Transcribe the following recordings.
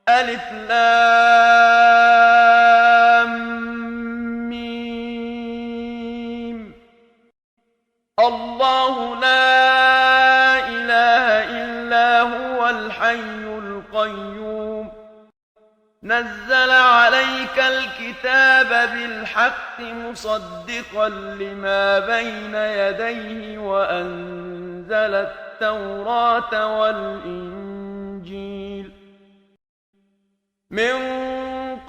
ألف لام ميم. الله لا إله إلا هو الحي القيوم نزل عليك الكتاب بالحق مصدقا لما بين يديه وأنزل التوراة والإنجيل من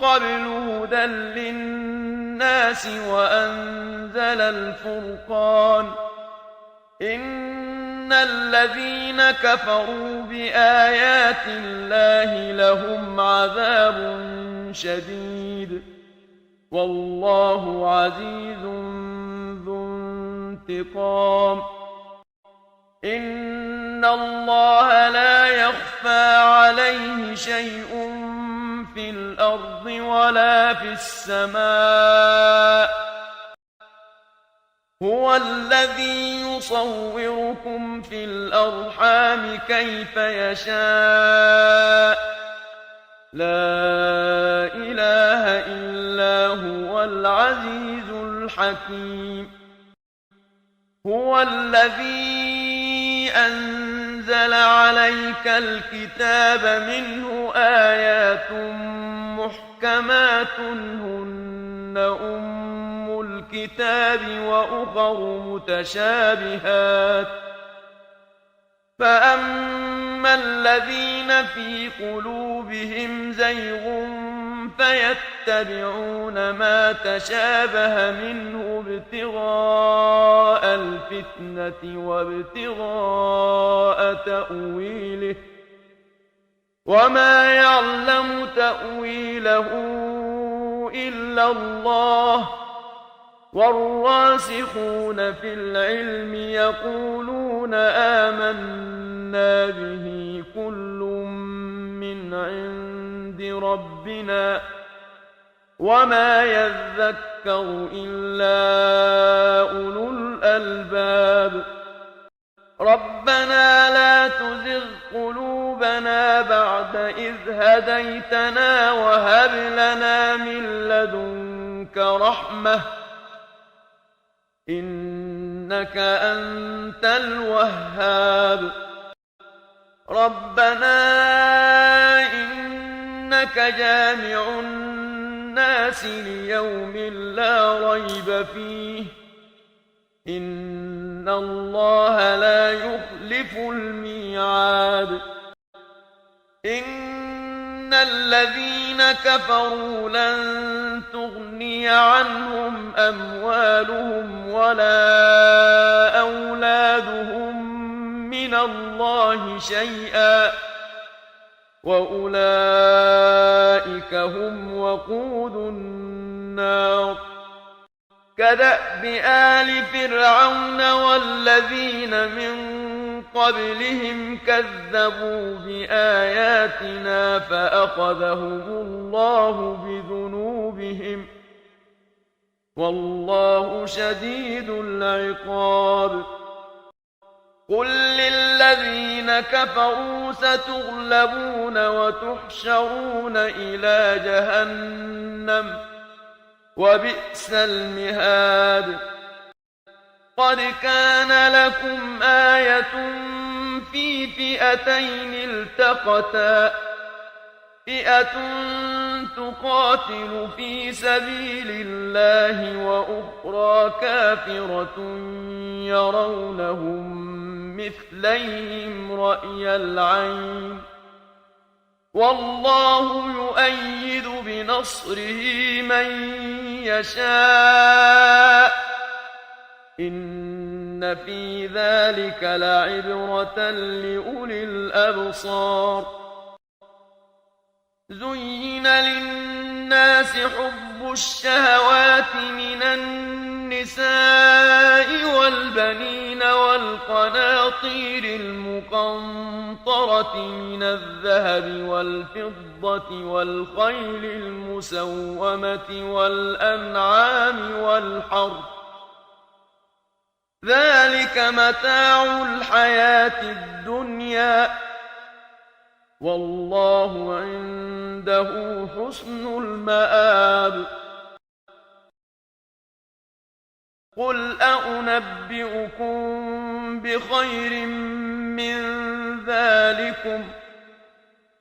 قبل هدى للناس وأنزل الفرقان إن الذين كفروا بآيات الله لهم عذاب شديد والله عزيز ذو انتقام إن الله لا يخفى عليه شيء في الأرض ولا في السماء هو الذي يصوركم في الأرحام كيف يشاء لا إله إلا هو العزيز الحكيم هو الذي أنزل عليك الكتاب منه آيات محكمات هن أم الكتاب وأخر متشابهات فأما الذين في قلوبهم زيغ فيتبعون ما تشابه منه ابتغاء الفتنة وابتغاء تأويله وما يعلم تأويله إلا الله والراسخون في العلم يقولون آمنا به كل من عند ربنا وما يذكر إلا أولو الألباب ربنا لا تزغ قلوبنا بعد إذ هديتنا وهب لنا من لدنك رحمة إنك أنت الوهاب ربنا إنك جامع الناس ليوم لا ريب فيه إن الله لا يخلف الميعاد إن الذين كفروا لن تغني عنهم أموالهم ولا أولادهم من الله شيئا وأولئك هم وقود النار كدأب آل فرعون والذين من قبلهم كذبوا بآياتنا فأخذهم الله بذنوبهم والله شديد العقاب قل للذين كفروا ستغلبون وتحشرون إلى جهنم وبئس المهاد قد كان لكم آية في فئتين التقتا فئة تقاتل في سبيل الله وأخرى كافرة يرونهم مثليهم رأي العين والله يؤيد بنصره من يشاء إن في ذلك لعبرة لأولي الأبصار زين للناس حب الشهوات من النساء والبنين والقناطير المقنطرة من الذهب والفضة والخيل المسومة والأنعام والحرث ذلك متاع الحياة الدنيا والله عنده حسن المآب. قل أنبئكم بخير من ذلكم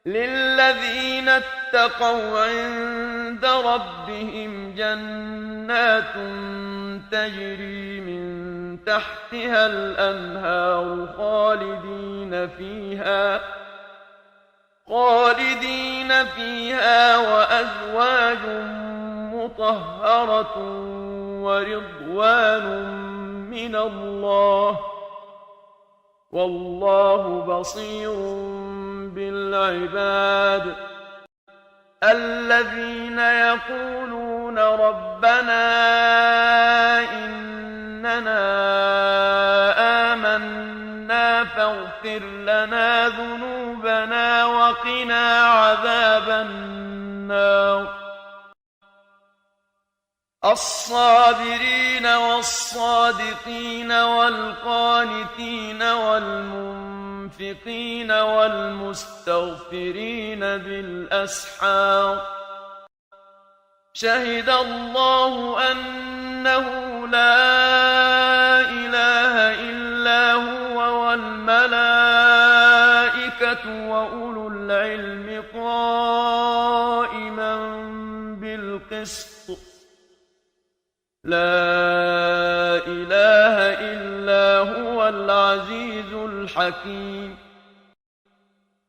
للذين اتقوا عند ربهم جنات تجري من تحتها الأنهار خالدين فيها وأزواج مطهرة ورضوان من الله والله بصير بالعباد. الذين يقولون ربنا إننا آمنا فاغفر لنا ذنوبنا وقنا عذاب النار. الصابرين والصادقين والقانتين والمنفقين والمستغفرين بالأسحار. شهد الله أنه لا إله إلا هو والملائكة وأولو العلم قائما بالقسط لا إله إلا هو العزيز الحكيم.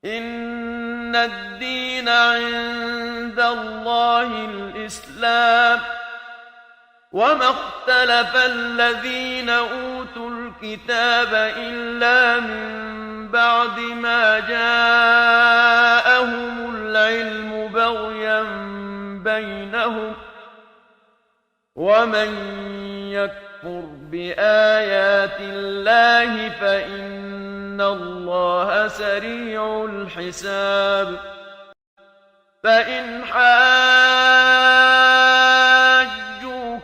إن الدين عند الله الإسلام وما اختلف الذين أوتوا الكتاب إلا من بعد ما جاءهم العلم بغيا بينهم ومن يكفر بآيات الله فإن الله سريع الحساب. فإن حاجوك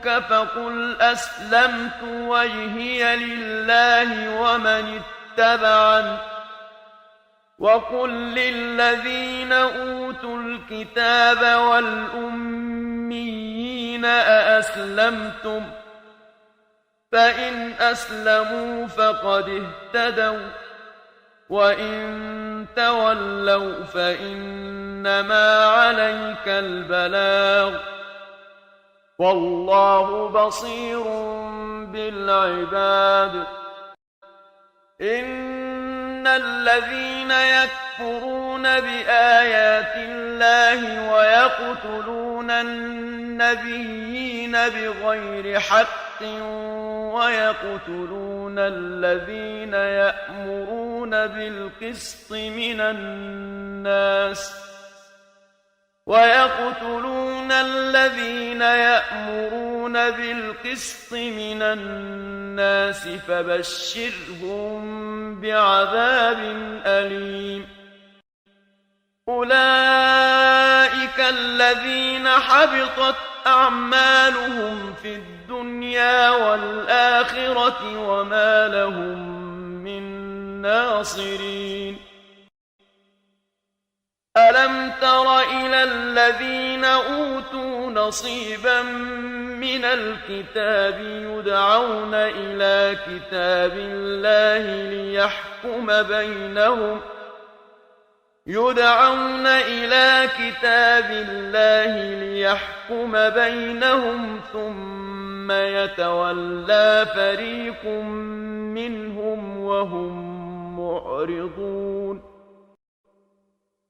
فقل أسلمت وجهي لله ومن اتبعني وقل للذين أوتوا الكتاب والأميين أأسلمتم فإن أسلموا فقد اهتدوا وإن تولوا فإنما عليك البلاغ والله بصير بالعباد. إن الذين يكفرون بآيات الله ويقتلون النبيين بغير حق ويقتلون الذين يأمرون بالقسط من الناس فبشرهم بعذاب أليم. أولئك الذين حبطت أعمالهم في الدنيا والآخرة وما لهم من ناصرين. ألم تر إلى الذين أوتوا نصيبا من الكتاب يدعون إلى كتاب الله ليحكم بينهم ثم يتولى فريق منهم وهم معرضون.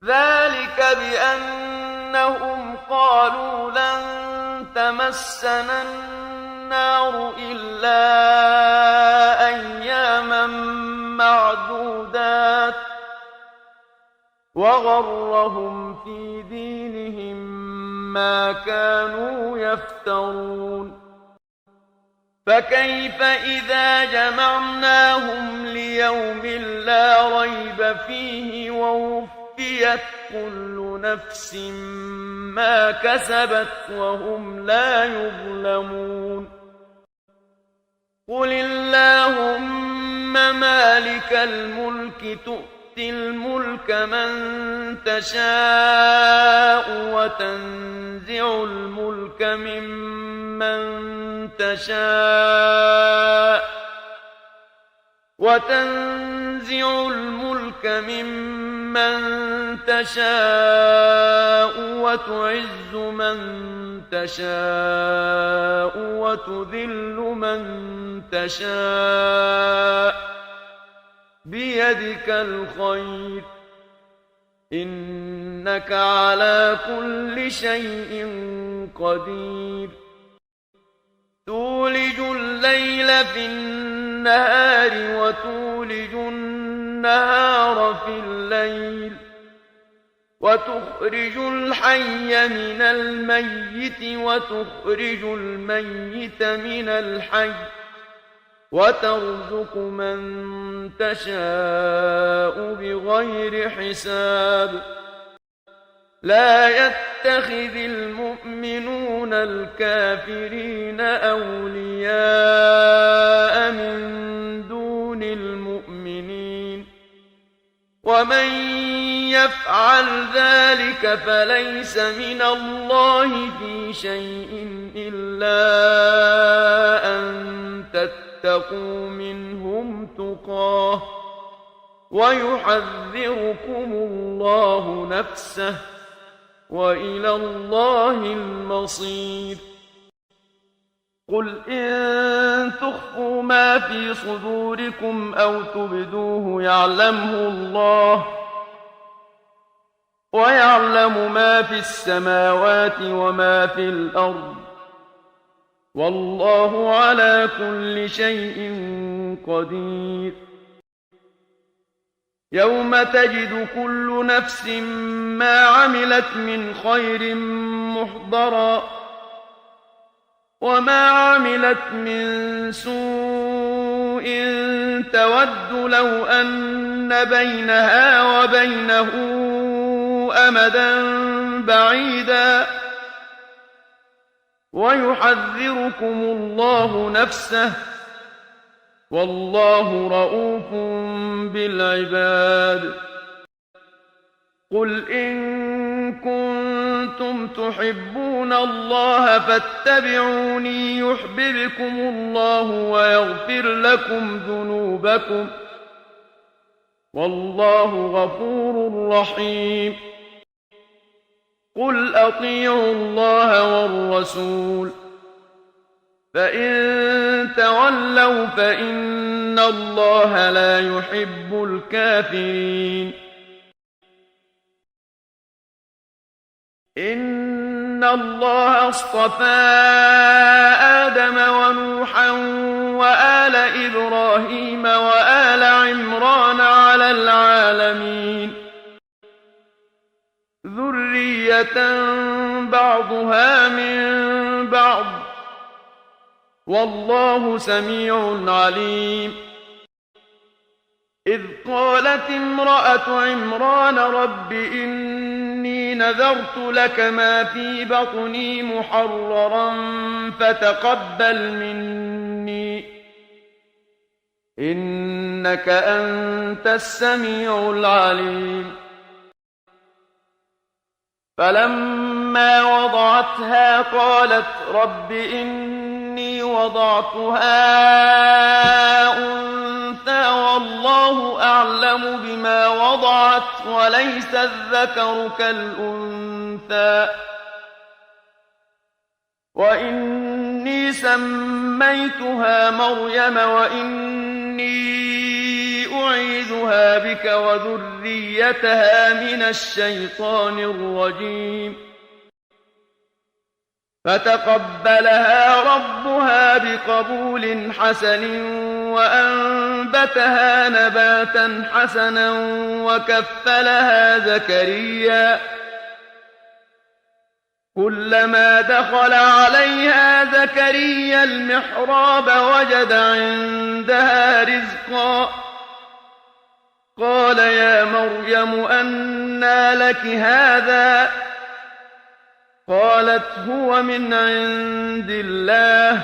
ذلك بأنهم قالوا لن تمسنا النار إلا أياما معدودات وغرهم في دينهم ما كانوا يفترون. فكيف إذا جمعناهم ليوم لا ريب فيه ووفيت كل نفس ما كسبت وهم لا يظلمون. قل اللهم مالك الملك تؤتي تؤتي الملك من تشاء وتنزع الملك ممن تشاء وتعز من تشاء وتذل من تشاء بيدك الخير إنك على كل شيء قدير تولج الليل في النهار وتولج النهار في الليل وتخرج الحي من الميت وتخرج الميت من الحي وترزق من تشاء بغير حساب لا يتخذ المؤمنون الكافرين أولياء من دون المؤمنين ومن يفعل ذلك فليس من الله في شيء إلا أن تتقوا منهم تقاه ويحذركم الله نفسه وإلى الله المصير قل إن تخفوا ما في صدوركم أو تبدوه يعلمه الله ويعلم ما في السماوات وما في الأرض والله على كل شيء قدير يوم تجد كل نفس ما عملت من خير محضرا وما عملت من سوء تود لو أن بينها وبينه أمدا بعيدا ويحذركم الله نفسه والله رءوف بالعباد قل إن كنتم تحبون الله فاتبعوني يحببكم الله ويغفر لكم ذنوبكم والله غفور رحيم قل أطيعوا الله والرسول فإن تولوا فإن الله لا يحب الكافرين إن الله اصطفى آدم ونوحا وآل إبراهيم وآل عمران على العالمين ذرية بعضها من بعض والله سميع عليم إذ قالت امرأة عمران رب إني نذرت لك ما في بطني محررا فتقبل مني إنك أنت السميع العليم فلما وضعتها قالت رب إني وضعتها أنثى والله أعلم بما وضعت وليس الذكر كالأنثى وإني سميتها مريم وإني أعيذها بك وذريتها من الشيطان الرجيم فتقبلها ربها بقبول حسن وأنبتها نباتا حسنا وكفلها زكريا كلما دخل عليها زكريا المحراب وجد عندها رزقا قال يا مريم أنى لك هذا قالت هو من عند الله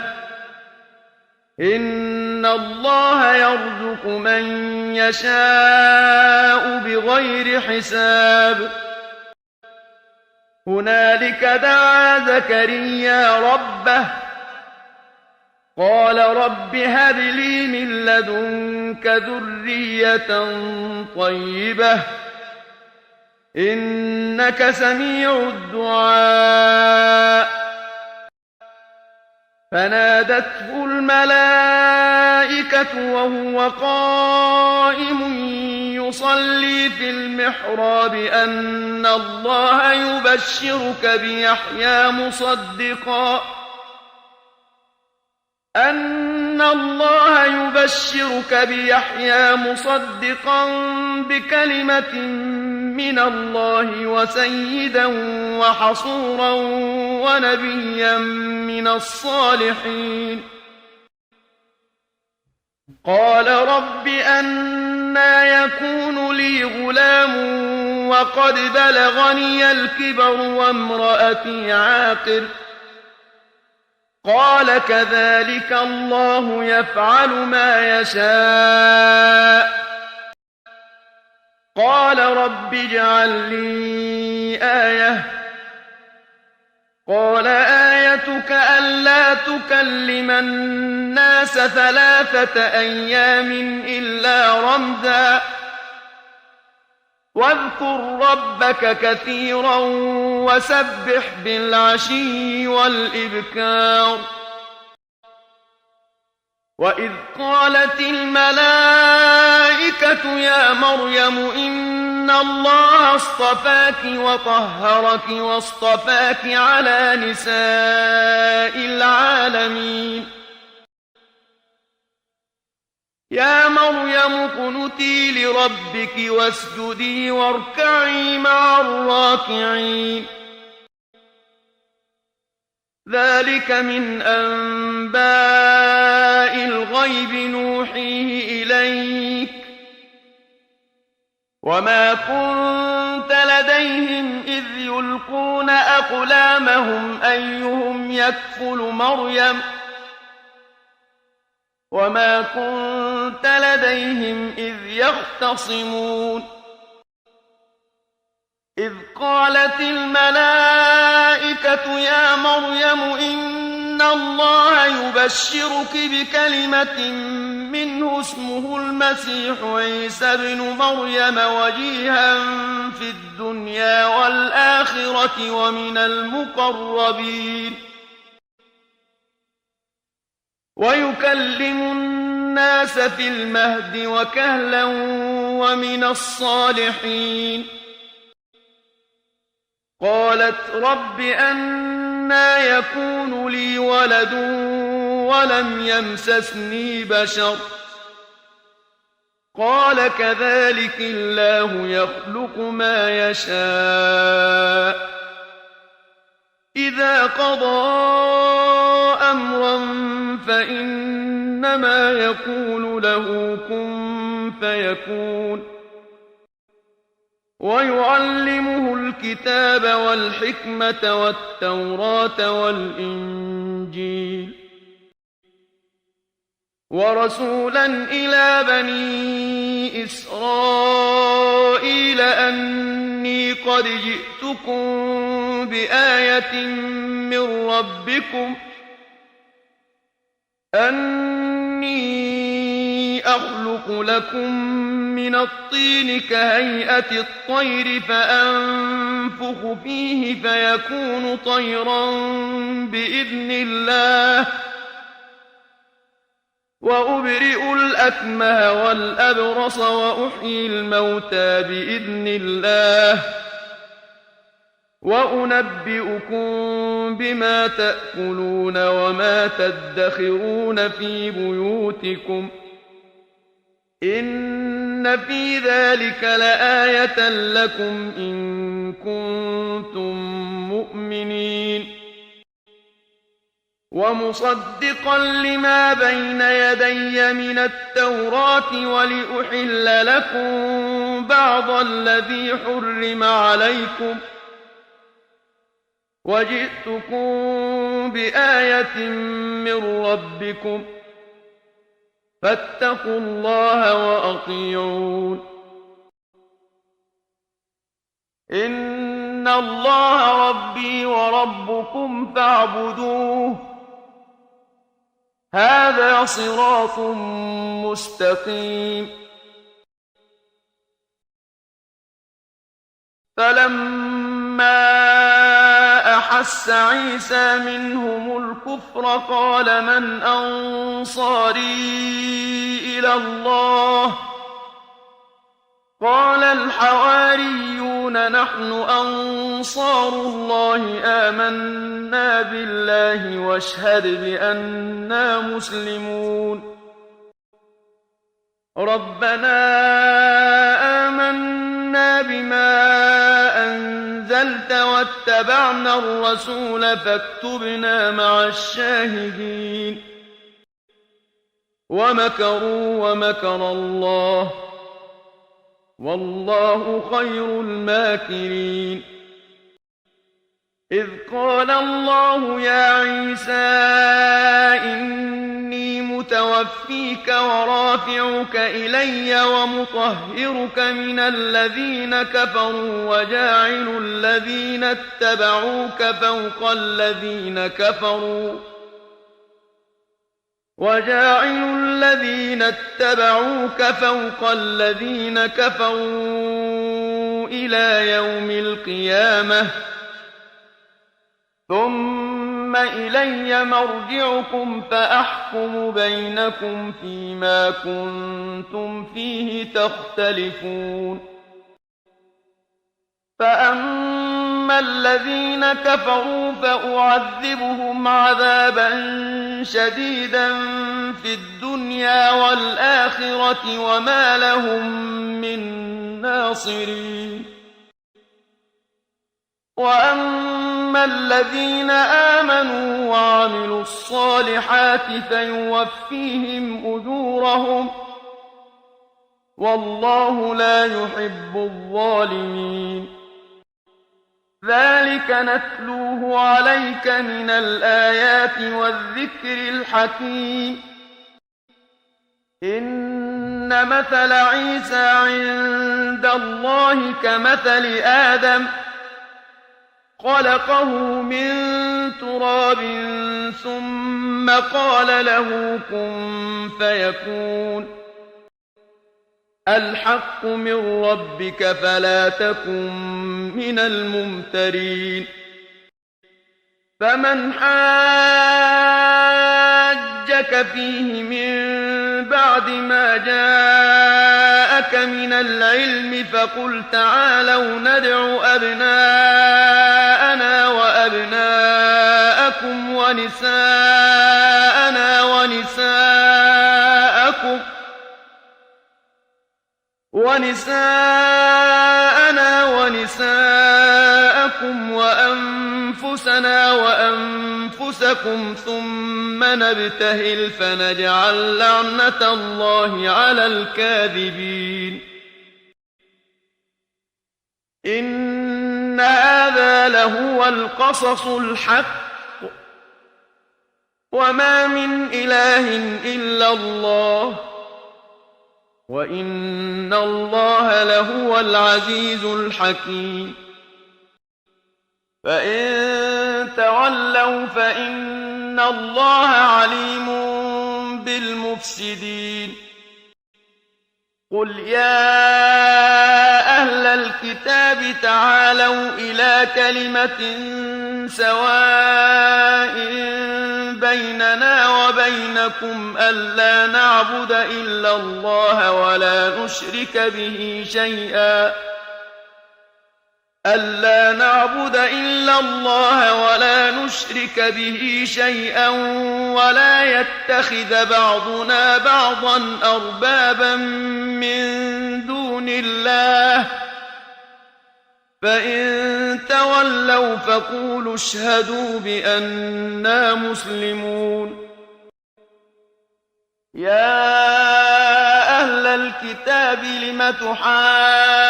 إن إِنَّ اللَّهَ يَرْزُقُ مَن يَشَاءُ بِغَيْرِ حِسَابٍ هُنَالِكَ دَعَا زَكَرِيَّا رَبَّهُ قَالَ رَبِّ هَبْ لِي مِن لَّدُنكَ ذُرِّيَّةً طَيِّبَةً إِنَّكَ سَمِيعُ الدُّعَاءِ فنادته الملائكة وهو قائم يصلي في المحراب أن الله يبشرك بيحيى مصدقا بكلمة من الله وسيدا وحصورا ونبيا من الصالحين قال رب أنى يكون لي غلام وقد بلغني الكبر وامرأتي عاقر قال كذلك الله يفعل ما يشاء قال رب اجعل لي آية قال آيتك ألا تكلم الناس 3 أيام إلا رمزا واذكر ربك كثيرا وسبح بالعشي والإبكار وإذ قالت الملائكة يا مريم إن الله اصطفاك وطهرك واصطفاك على نساء العالمين يا مريم اقنتي لربك واسجدي واركعي مع الراكعين ذلك من أنباء الغيب نوحيه إليك وما كنت لديهم إذ يلقون أقلامهم أيهم يكفل مريم وما كنت لديهم إذ يختصمون إذ قالت الملائكة يا مريم إن الله يبشرك بكلمة منه اسمه المسيح عيسى ابن مريم وجيها في الدنيا والآخرة ومن المقربين ويكلم الناس في المهد وكهلا ومن الصالحين قالت رب أنى يكون لي ولد ولم يمسسني بشر قال كذلك الله يخلق ما يشاء إذا قضى أمرا فإنما يقول له كن فيكون ويعلمه الكتاب والحكمة والتوراة والإنجيل ورسولا إلى بني إسرائيل أني قد جئتكم بآية من ربكم أني أخلق لكم من الطين كهيئة الطير فأنفخ فيه فيكون طيرا بإذن الله وأبرئ الأكمه والأبرص وأحيي الموتى بإذن الله وأنبئكم بما تأكلون وما تدخرون في بيوتكم إن في ذلك لآية لكم إن كنتم مؤمنين ومصدقا لما بين يدي من التوراة ولأحل لكم بعض الذي حرم عليكم وجئتكم بآية من ربكم فاتقوا الله وأطيعون إن الله ربي وربكم فاعبدوه هذا صراط مستقيم فلما أحس عيسى منهم الكفر قال من أنصاري إلى الله قال الحواريون نحن أنصار الله آمنا بالله واشهد بأننا مسلمون ربنا آمنا بما أنزلت واتبعنا الرسول فاكتبنا مع الشاهدين ومكروا ومكر الله والله خير الماكرين إذ قال الله يا عيسى إني متوفيك ورافعك إلي ومطهرك من الذين كفروا وجاعل الذين اتبعوك فوق الذين كفروا إلى يوم القيامة ثم إلي مرجعكم فأحكم بينكم فيما كنتم فيه تختلفون فأما الذين كفروا فأعذبهم عذابا شديدا في الدنيا والآخرة وما لهم من ناصرين وأما الذين آمنوا وعملوا الصالحات فيوفيهم أجورهم والله لا يحب الظالمين ذلك نتلوه عليك من الآيات والذكر الحكيم إن مثل عيسى عند الله كمثل آدم خلقه من تراب ثم قال له كن فيكون الحق من ربك فلا تكن من الممترين فمن حاجك فيه من بعد ما جاءك من العلم فقل تعالوا ندع أبناءنا وأبناءكم ونساءنا ونساءكم وأنفسنا وأنفسكم ثم نبتهل فنجعل لعنة الله على الكاذبين إن هذا لهو القصص الحق وما من إله إلا الله وإن الله لهو العزيز الحكيم فإن تولوا فإن الله عليم بالمفسدين قل يا أهل الكتاب تعالوا إلى كلمة سواء بيننا وبينكم ألا نعبد إلا الله ولا نشرك به شيئا ولا يتخذ بعضنا بعضا أربابا من دون الله فإن تولوا فقولوا اشهدوا بأننا مسلمون يا أهل الكتاب لم تحاجون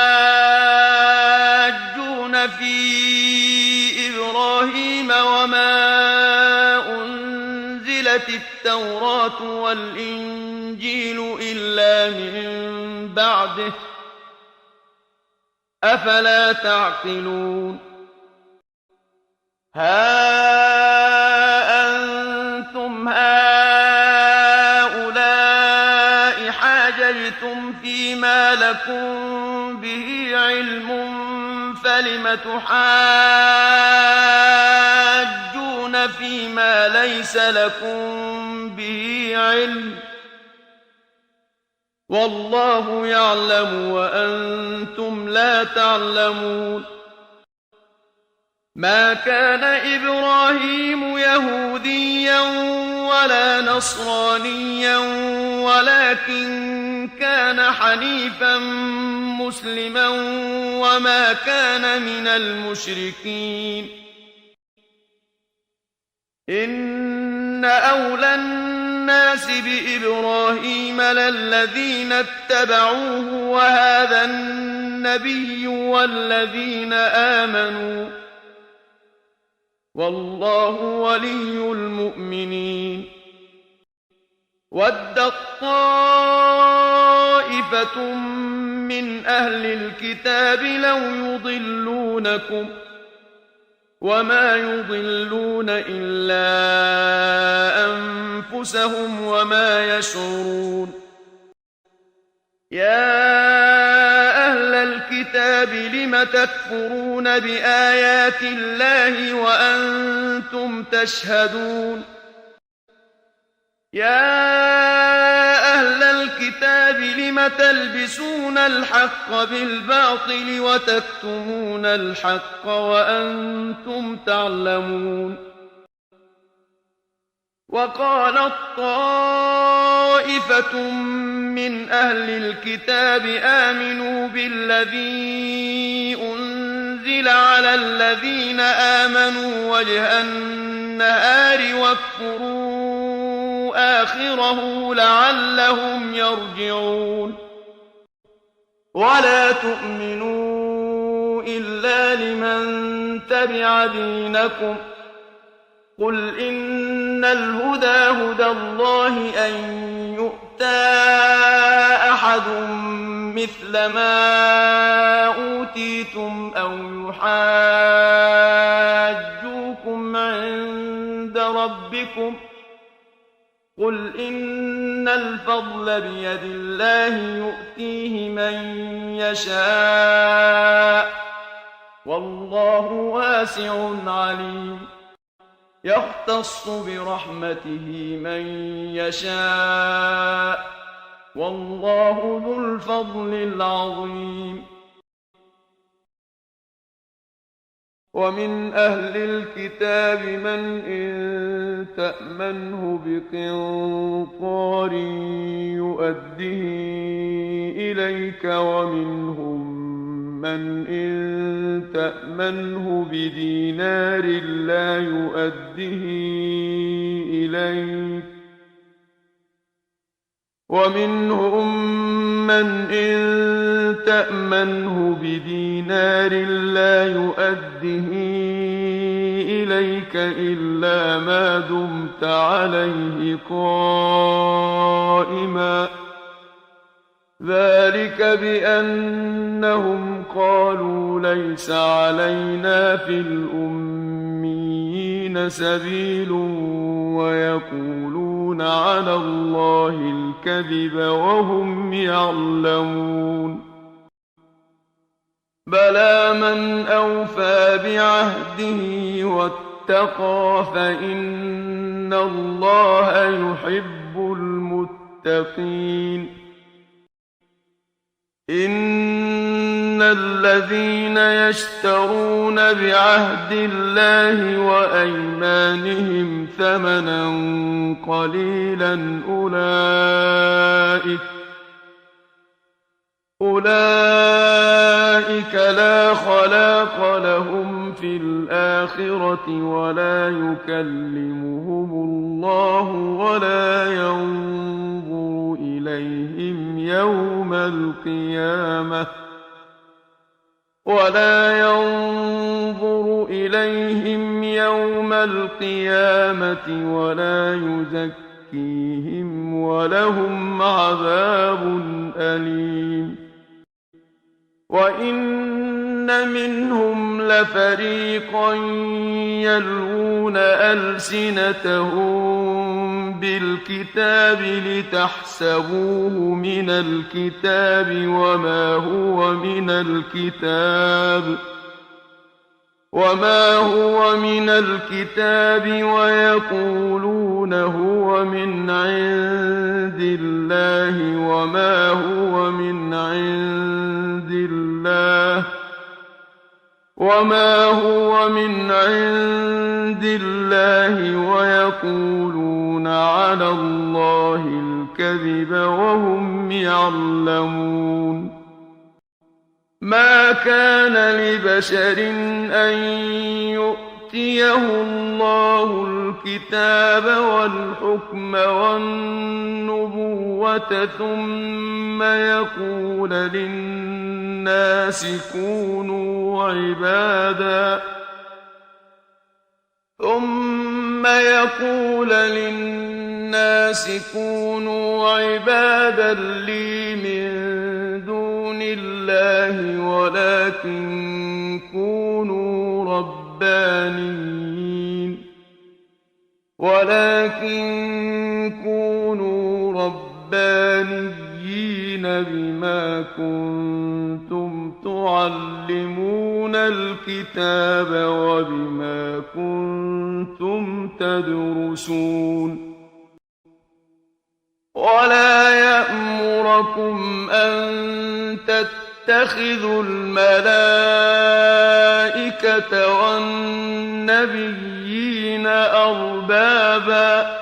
في إبراهيم وما أنزلت التوراة والإنجيل الإنجيل إلا من بعده أفلا تعقلون ها أنتم هؤلاء حاججتم فيما لكم به علم فلم تحاجون فيما ليس لكم به علم والله يعلم وأنتم لا تعلمون ما كان إبراهيم يهوديا ولا نصرانيا ولكن كان حنيفا مسلما وما كان من المشركين إن أولى الناس بإبراهيم للذين اتبعوه وهذا النبي والذين آمنوا والله ولي المؤمنين ودت طائفة من أهل الكتاب لو يضلونكم وما يضلون إلا أنفسهم وما يشعرون يا أهل الكتاب لم تكفرون بآيات الله وأنتم تشهدون يا أهل الكتاب لم تلبسون الحق بالباطل وتكتمون الحق وأنتم تعلمون وقالت طائفة من أهل الكتاب آمنوا بالذي أنزل على الذين آمنوا وجه النهار واكفروا آخره لعلهم يرجعون ولا تؤمنوا إلا لمن تبع دينكم قل إن الهدى هدى الله أن يؤتى أحد مثل ما أوتيتم أو يحاجوكم عند ربكم قل إن الفضل بيد الله يؤتيه من يشاء والله واسع عليم يختص برحمته من يشاء والله ذو الفضل العظيم ومن أهل الكتاب من إن تأمنه بقنطار يؤده إليك ومنهم من إن تأمنه بدينار لا يؤده إليك ومنهم من إن تأمنه بدينار لا يؤده إليك إلا ما دمت عليه قائما ذلك بأنهم قالوا ليس علينا في الأميين سبيل ويقولون على الله الكذب وهم يعلمون بلى من أوفى بعهده واتقى فإن الله يحب المتقين إن الذين يشترون بعهد الله وأيمانهم ثمنا قليلا أولئك لا خلاق لهم في الآخرة ولا يكلمهم الله ولا ينظر إليهم يوم القيامة ولا يزكيهم ولهم عذاب أليم وإن منهم لفريقا يلوون ألسنتهم بالكتاب لتحسبوه من الكتاب وما هو من الكتاب ويقولون هو من عند الله وما هو من عند الله ويقولون على الله الكذب وهم يعلمون ما كان لبشر أن يؤتيه الله الكتاب والحكم والنبوة ثم يقول للناس كونوا عبادا لي من دون الله ولكن كونوا ربانيين بما كنتم تعلمون الكتاب وبما كنتم تدرسون ولا يأمركم أن تتخذوا الملائكة والنبيين أربابا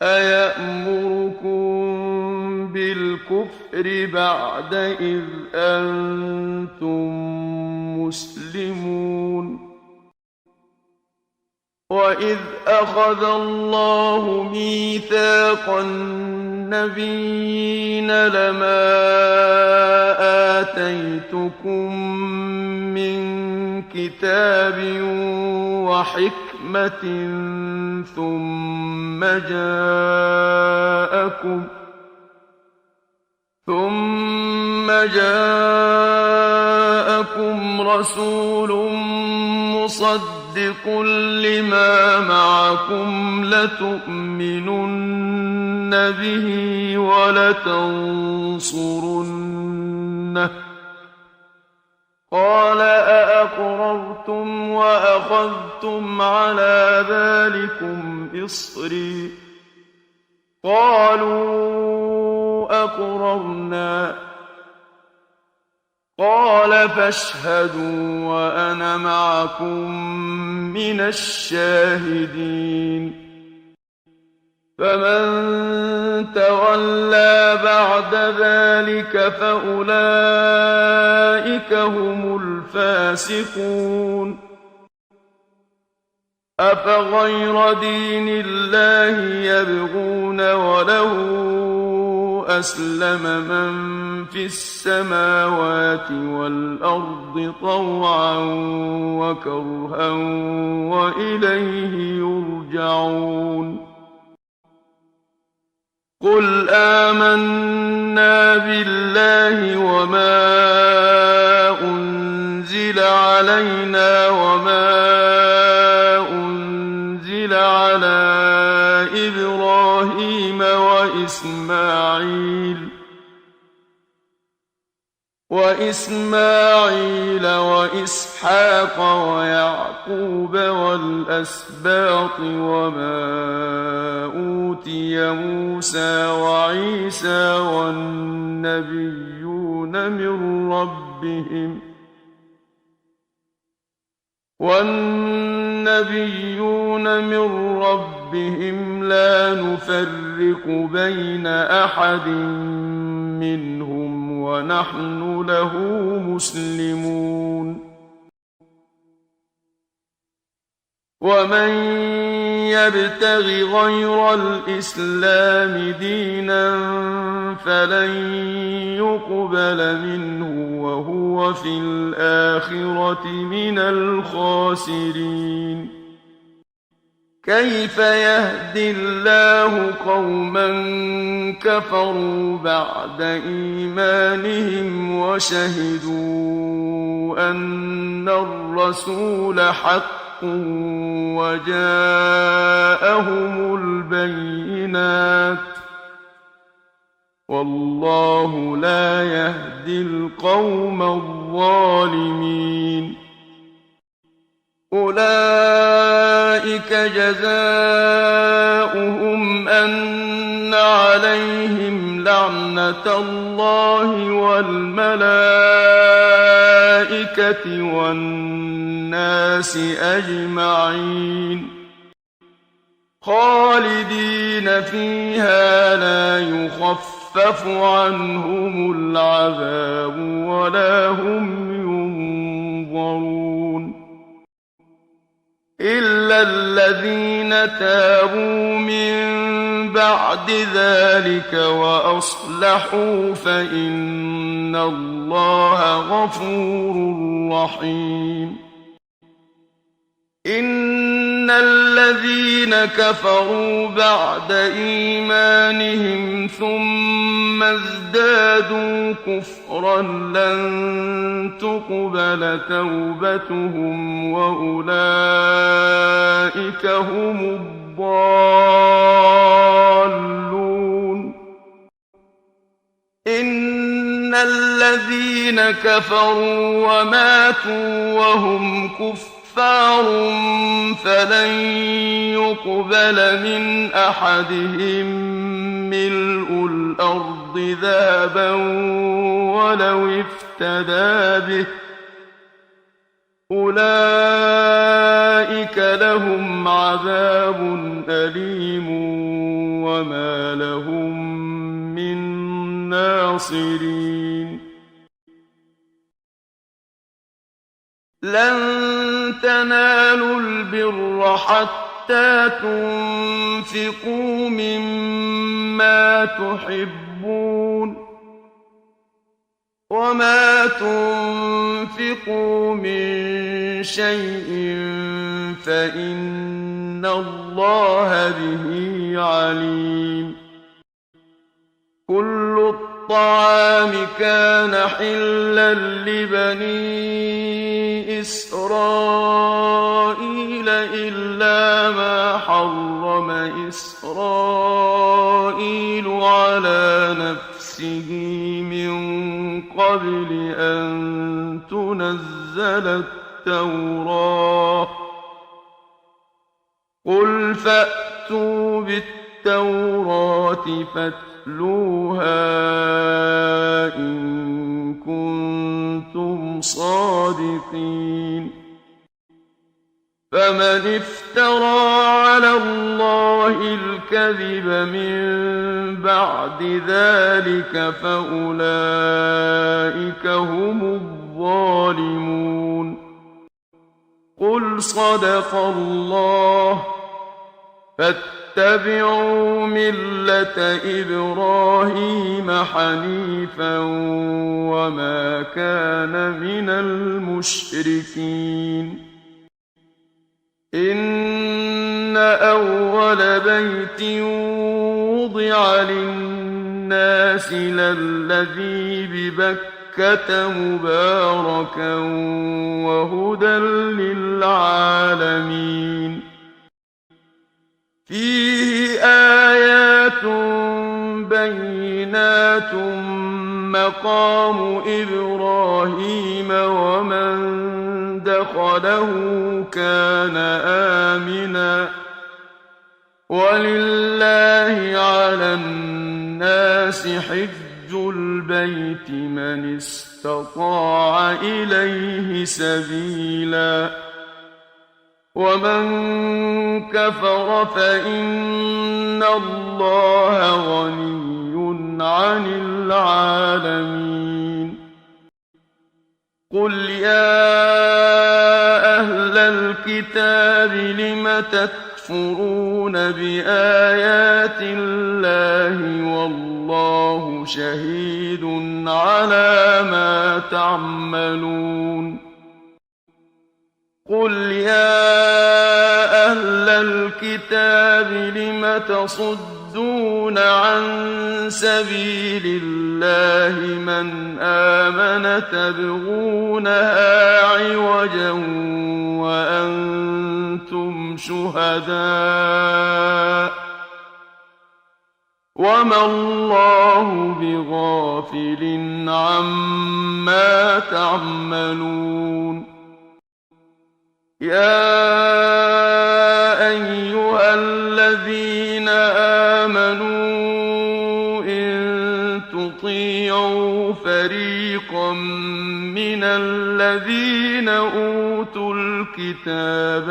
أيأمركم بالكفر بعد إذ أنتم مسلمون وإذ أخذ الله ميثاق النبيين لما آتيتكم من كتاب وحكمة ثم جاءكم رسول مصدق لما معكم لتؤمنن به ولتنصرنه قال أأقررتم وأخذتم على ذلكم إصري قالوا أقررنا قال فاشهدوا وأنا معكم من الشاهدين فمن تولى بعد ذلك فأولئك هم الفاسقون أفغير دين الله يبغون وله أسلم من في السماوات والأرض طوعا وكرها وإليه يرجعون قل آمنا بالله وما أنزل علينا وما أنزل على إبراهيم وإسماعيل وإسحاق ويعقوب والأسباط وما أوتي موسى وعيسى والنبيون من ربهم لا نفرق بين أحد منهم ونحن له مسلمون ومن يبتغ غير الإسلام دينا فلن يقبل منه وهو في الآخرة من الخاسرين كيف يهدي الله قوما كفروا بعد إيمانهم وشهدوا أن الرسول حق وجاءهم البينات والله لا يهدي القوم الظالمين أولئك جزاؤهم أن عليهم لعنة الله والملائكة والناس أجمعين خالدين فيها لا يخفف عنهم العذاب ولا هم ينظرون إلا الذين تابوا من بعد ذلك وأصلحوا فإن الله غفور رحيم إن الذين كفروا بعد إيمانهم ثم ازدادوا كفرا لن تقبل توبتهم وأولئك هم الضالون إن الذين كفروا وماتوا وهم كفار فلن يقبل من أحدهم ملء الأرض ذهبا ولو افتدى به أولئك لهم عذاب أليم وما لهم من ناصرين لن تنالوا البر حتى تنفقوا مما تحبون وما تنفقوا من شيء فإن الله به عليم كل الطعام كان حلا لبني إسرائيل إلا ما حرم إسرائيل على نفسه من قبل أن تنزل التوراة قل فأتوا بالتوراة فاتلوها إن كنتم صادقين فمن افترى على الله الكذب من بعد ذلك فأولئك هم الظالمون قل صدق الله فاتبعوا ملة إبراهيم حنيفا وما كان من المشركين إن أول بيت وضع للناس للذي ببكة مباركا وهدى للعالمين فيه آيات بينات مقام إبراهيم ومن دخله كان آمنا ولله على الناس حج البيت من استطاع إليه سبيلا ومن كفر فإن الله غني عن العالمين قل يا أهل الكتاب لم تكفرون بآيات الله والله شهيد على ما تعملون قل يا أهل الكتاب لم تصدون عن سبيل الله من آمن تبغونها عوجا وأنتم شهداء وما الله بغافل عما تعملون يا أيها الذين آمنوا إن تطيعوا فريقا من الذين أوتوا الكتاب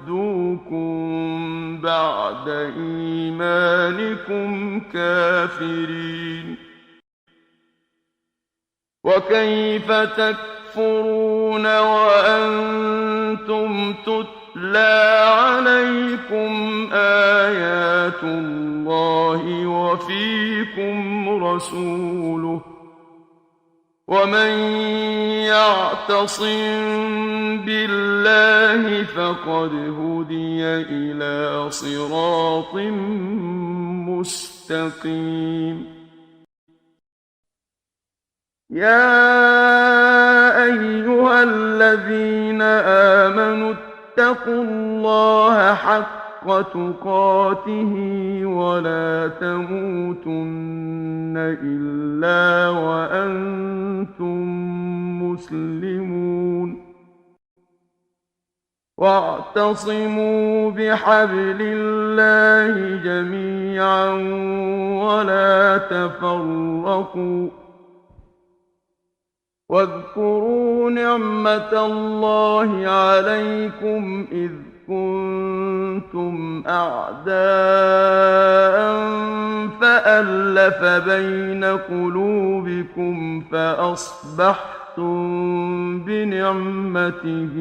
يردوكم بعد إيمانكم كافرين وكيف تكفرون وأنتم تتلى عليكم آيات الله وفيكم رسوله ومن يعتصم بالله فقد هدي إلى صراط مستقيم يا أيها الذين آمنوا اتقوا الله حق تقاته ولا تموتن إلا وأنتم مسلمون واعتصموا بحبل الله جميعا ولا تفرقوا واذكروا نعمة الله عليكم إذ كنتم أعداء فألف بين قلوبكم فأصبحتم بنعمته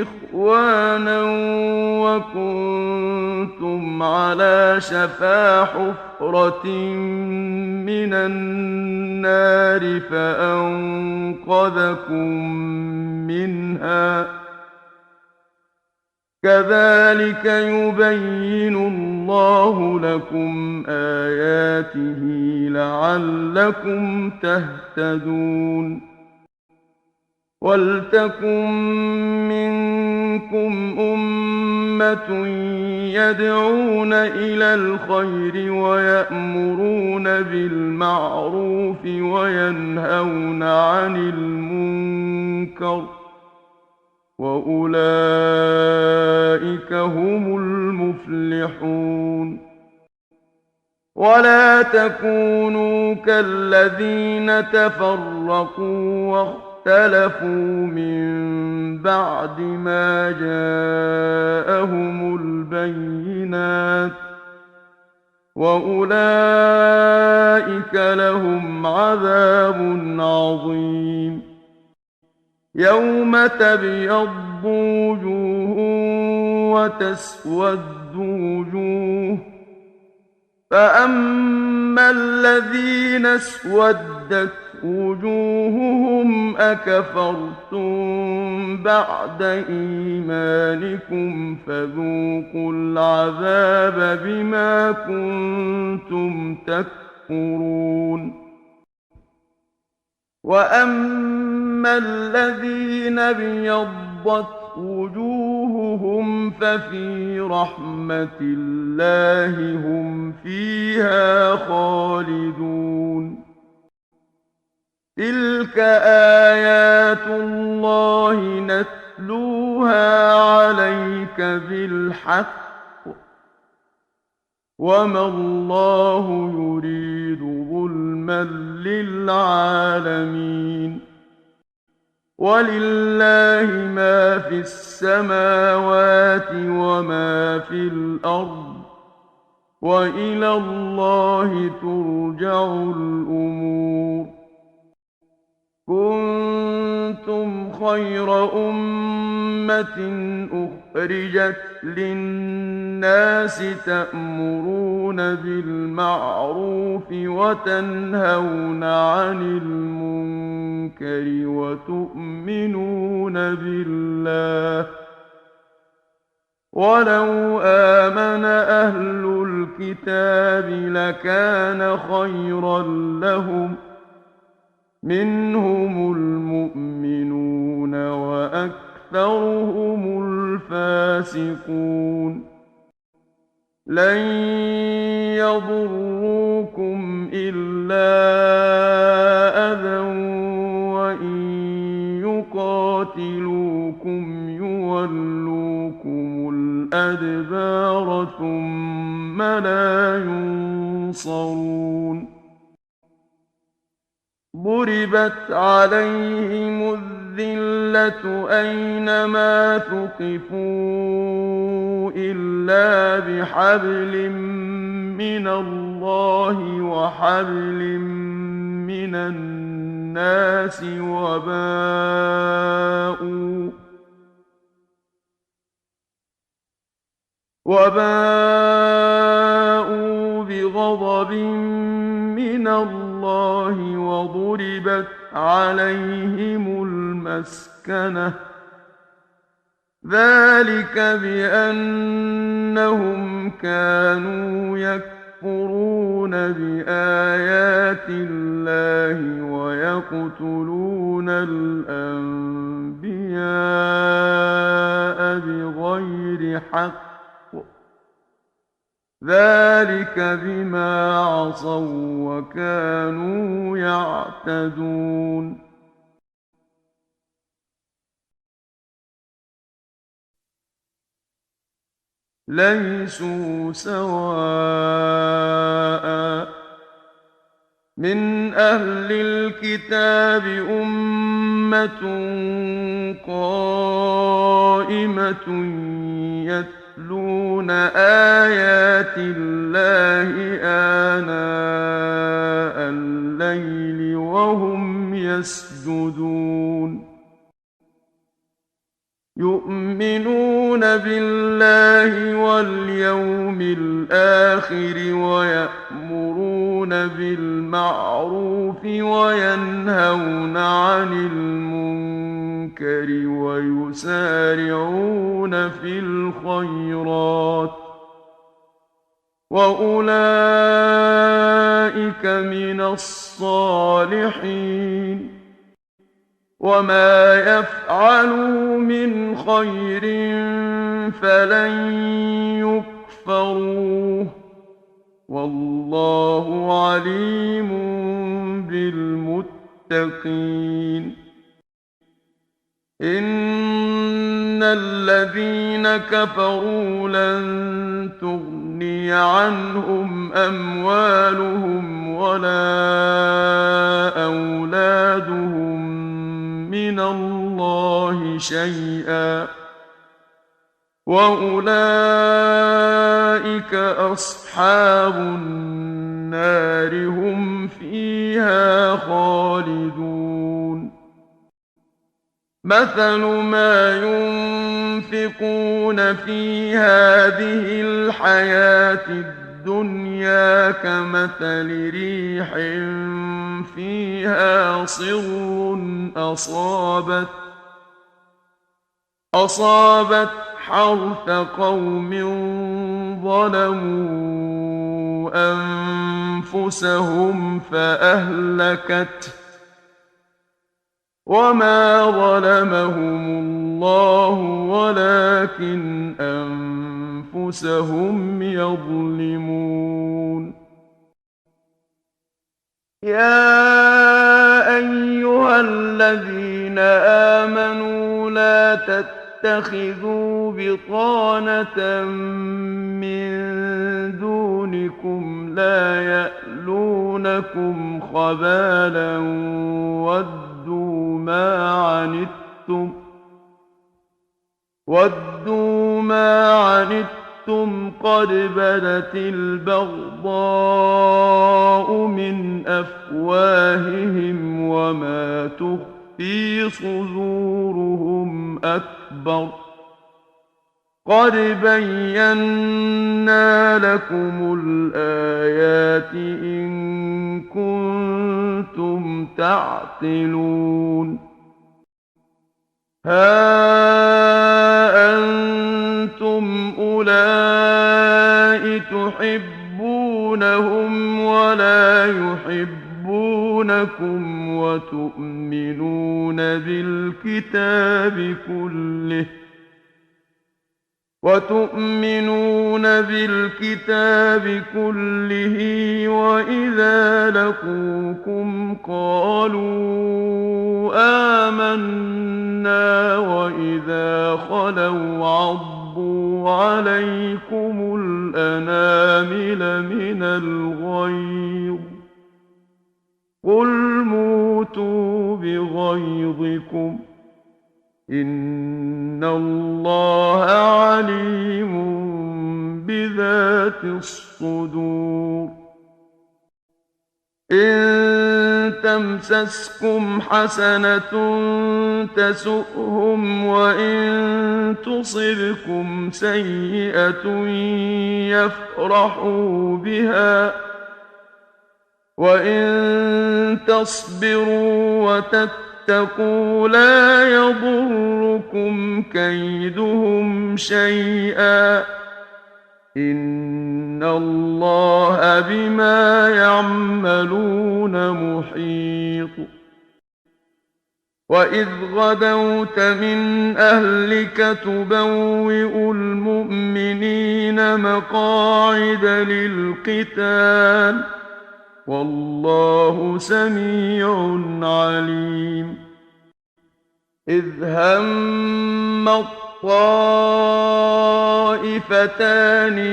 إخوانا وكنتم على شفا حفرة من النار فأنقذكم منها كذلك يبين الله لكم آياته لعلكم تهتدون ولتكن منكم أمة يدعون إلى الخير ويأمرون بالمعروف وينهون عن المنكر وأولئك هم المفلحون ولا تكونوا كالذين تفرقوا واختلفوا من بعد ما جاءهم البينات وأولئك لهم عذاب عظيم يوم تبيض وجوه وتسود وجوه فأما الذين اسودت وجوههم أكفرتم بعد إيمانكم فذوقوا العذاب بما كنتم تكفرون وأما الذين ابيضت وجوههم ففي رحمة الله هم فيها خالدون تلك آيات الله نتلوها عليك بالحق وما الله يريد ظلما للعالمين ولله ما في السماوات وما في الأرض وإلى الله ترجع الأمور كنتم كنتم خير أمة أخرجت للناس تأمرون بالمعروف وتنهون عن المنكر وتؤمنون بالله ولو آمن أهل الكتاب لكان خيرا لهم منهم المؤمنون وأكثرهم الفاسقون لن يضروكم إلا أذى وإن يقاتلوكم يولوكم الأدبار ثم لا ينصرون ضربت عليهم الذلة أينما ثقفوا إلا بحبل من الله وحبل من الناس وباءوا بغضب من الله وضربت عليهم المسكنة ذلك بأنهم كانوا يكفرون بآيات الله ويقتلون الأنبياء بغير حق ذلك بما عصوا وكانوا يعتدون ليسوا سواء من أهل الكتاب أمة قائمة يتلون آيات الله آناء الليل وهم يسجدون يؤمنون بالله واليوم الآخر ويأمرون بالمعروف وينهون عن المنكر ويسارعون في الخيرات وأولئك من الصالحين وما يفعلوا من خير فلن يكفروه والله عليم بالمتقين إن الذين كفروا لن تغني عنهم أموالهم ولا أولادهم من الله شيئا وأولئك أصحاب النار هم فيها خالدون مثل ما ينفقون في هذه الحياة الدنيا كمثل ريح فيها صر أصابت حرث قوم ظلموا أنفسهم فأهلكته وما ظلمهم الله ولكن أنفسهم يظلمون يا أيها الذين آمنوا لا تتخذوا بطانة من دونكم لا يألونكم خبالا ودوا ما عنتم قد بدت البغضاء من أفواههم وما تخفي في صدورهم أكبر قد بينا لكم الآيات إن كنتم تعقلون ها أنتم أولئك تحبونهم ولا يحبونكم وتؤمنون بالكتاب كله وإذا لقوكم قالوا آمنا وإذا خلوا عضوا عليكم الأنامل من الغيظ قل موتوا بغيظكم إن الله عليم بذات الصدور إن تمسسكم حسنة تسؤهم وإن تصبكم سيئة يفرحوا بها وإن تصبروا وتتقوا لا يضركم كيدهم شيئا إن الله بما يعملون محيط وإذ غدوت من أهلك تبوئ المؤمنين مقاعد للقتال والله سميع عليم إذ هم الطائفتان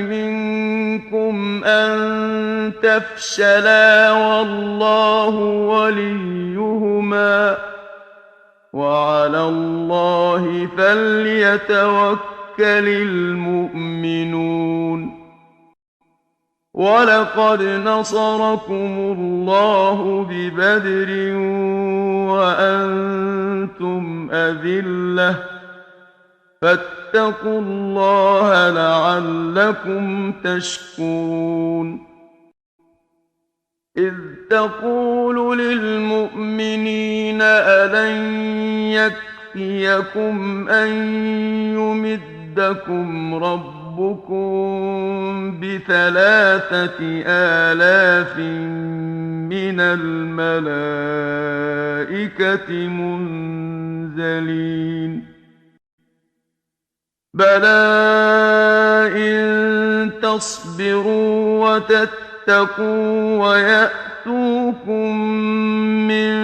منكم أن تفشلا والله وليهما وعلى الله فليتوكل المؤمنون ولقد نصركم الله ببدر وأنتم أذلة فاتقوا الله لعلكم تشكرون إذ تقول للمؤمنين ألن يكفيكم أن يمدكم ربكم ب3,000 من الملائكة منزلين بلى إن تصبروا وتتقوا ويأتوكم من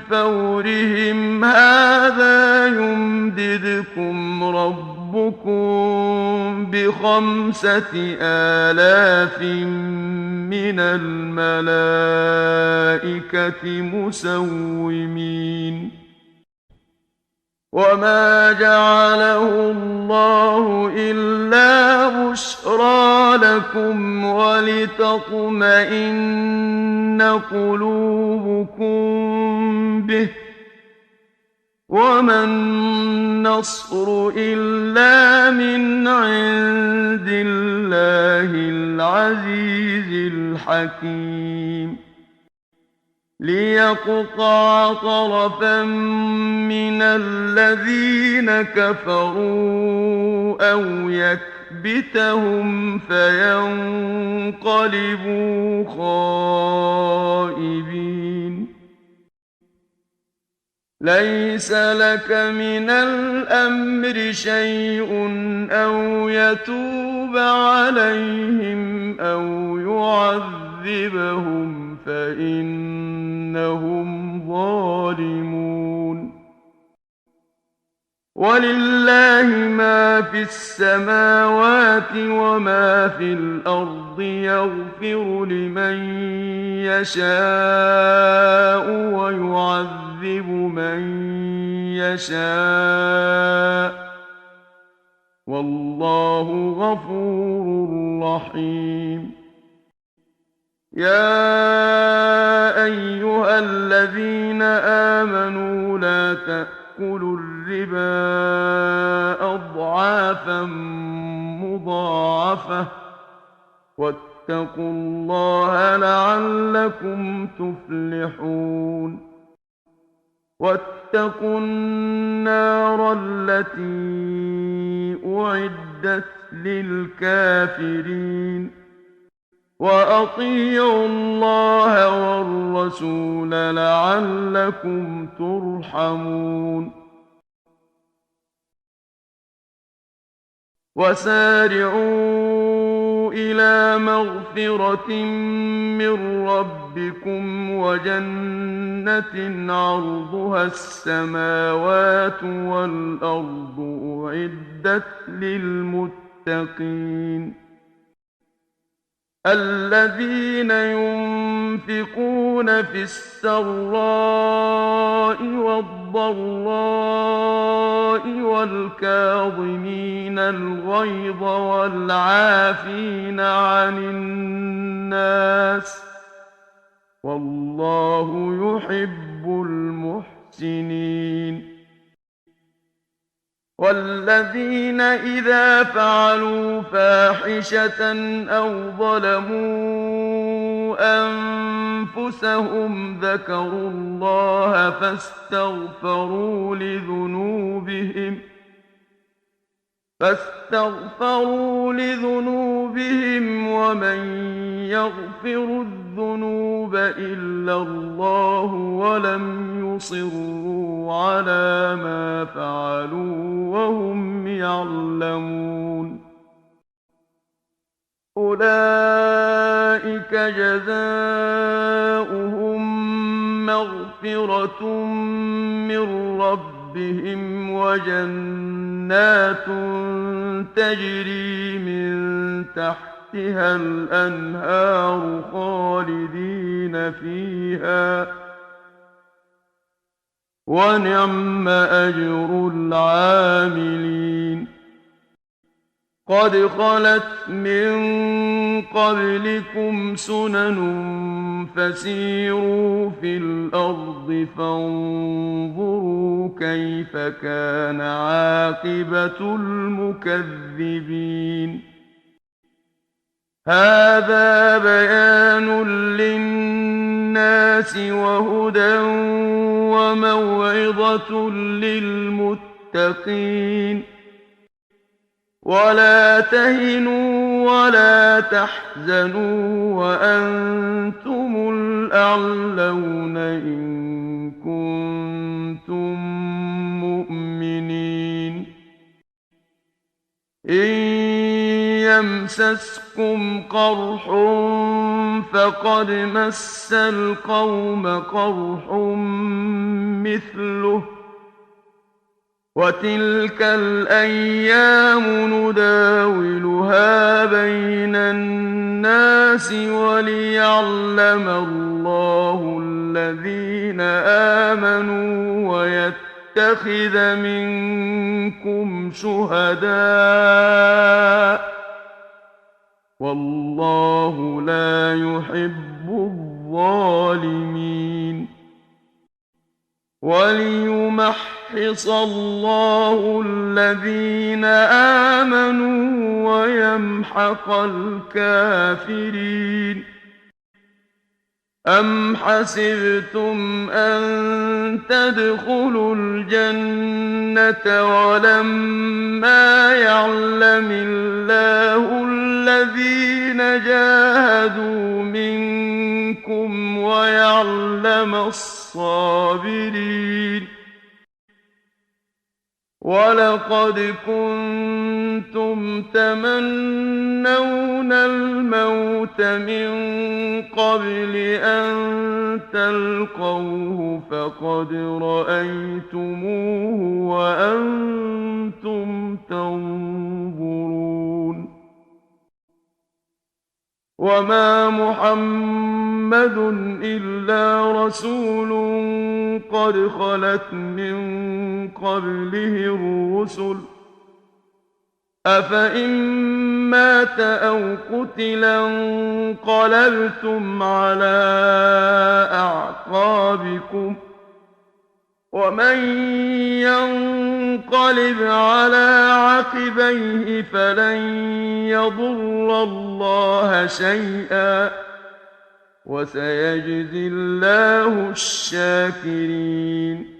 فورهم هذا يمددكم ربكم ب5,000 من الملائكة مسومين وما جعله الله إلا بشرى لكم ولتطمئن قلوبكم به وما النصر إلا من عند الله العزيز الحكيم ليقطع طرفا من الذين كفروا أو يكبتهم فينقلبوا خائبين ليس لك من الأمر شيء أو يتوب عليهم أو يعذبهم فإنهم ظالمون ولله ما في السماوات وما في الأرض يغفر لمن يشاء ويعذب من يشاء والله غفور رحيم. يا أيها الذين آمنوا لا تأكلوا الربا أضعافا مضاعفة واتقوا الله لعلكم تفلحون. واتقوا النار التي أعدت للكافرين. وأطيعوا الله والرسول لعلكم ترحمون. وسارعوا إلى مغفرة من ربكم وجنة عرضها السماوات والأرض أعدت للمتقين الذين ينفقون في السراء والضراء والكاظمين الغيظ والعافين عن الناس والله يحب المحسنين. والذين إذا فعلوا فاحشة أو ظلموا أنفسهم ذكروا الله فاستغفروا لذنوبهم ومن يغفر الذنوب إلا الله ولم يصروا على ما فعلوا وهم يعلمون. أولئك جزاؤهم مغفرة من ربهم وجنات تجري من تحتها الأنهار خالدين فيها ونعم أجر العاملين. قد خلت من قبلكم سنن فسيروا في الأرض فانظروا كيف كان عاقبة المكذبين. هذا بيان للناس وهدى وموعظة للمتقين. ولا تهنوا ولا تحزنوا وأنتم الأعلون إن كنتم مؤمنين. إن يمسسكم قرح فقد مس القوم قرح مثله وتلك الأيام نداولها بين الناس وليعلم الله الذين آمنوا ويتخذ منكم شهداء والله لا يحب الظالمين. وليمحص الله الذين آمنوا ويمحق الكافرين. أم حسبتم أن تدخلوا الجنة ولما يعلم الله الذين جاهدوا منكم ويعلم الصابرين. ولقد كنتم تمنون الموت من قبل أن تلقوه فقد رأيتموه وأنتم تنظرون. وما محمد إلا رسول قد خلت من قبله الرسل أفإن مات أو قتلا انقلبتم على أعقابكم ومن ينقلب على عقبيه فلن يضر الله شيئا وسيجزي الله الشاكرين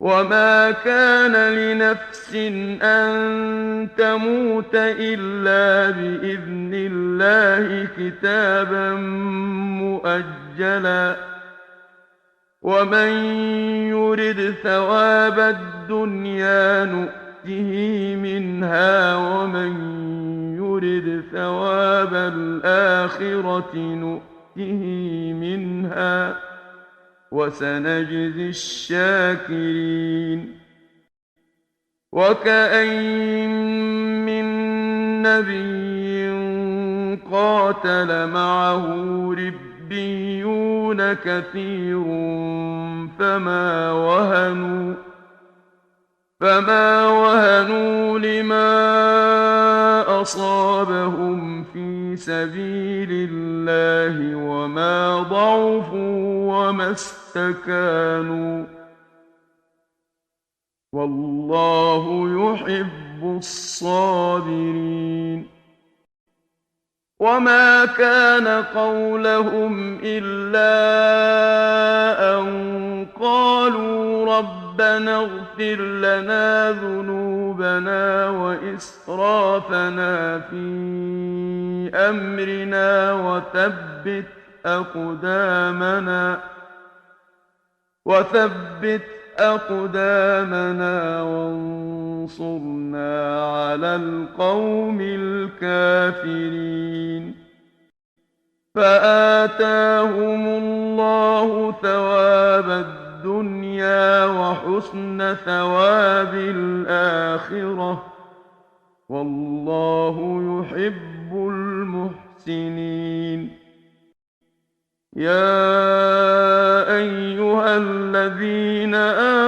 وما كان لنفس أن تموت إلا بإذن الله كتابا مؤجلا ومن يرد ثواب الدنيا نؤته منها ومن يرد ثواب الآخرة نؤته منها وسنجزي الشاكرين وكأين من نبي قاتل معه ربيون كثير فما وهنوا لما أصابهم في سبيل الله وما ضعفوا وما استكانوا والله يحب الصابرين وما كان قولهم إلا أن قالوا ربنا اغفر لنا ذنوبنا وإسرافنا في أمرنا وثبت أقدامنا وانصرنا على القوم الكافرين فآتاهم الله ثواب الدنيا وحسن ثواب الآخرة والله يحب المحسنين يا أيها الذين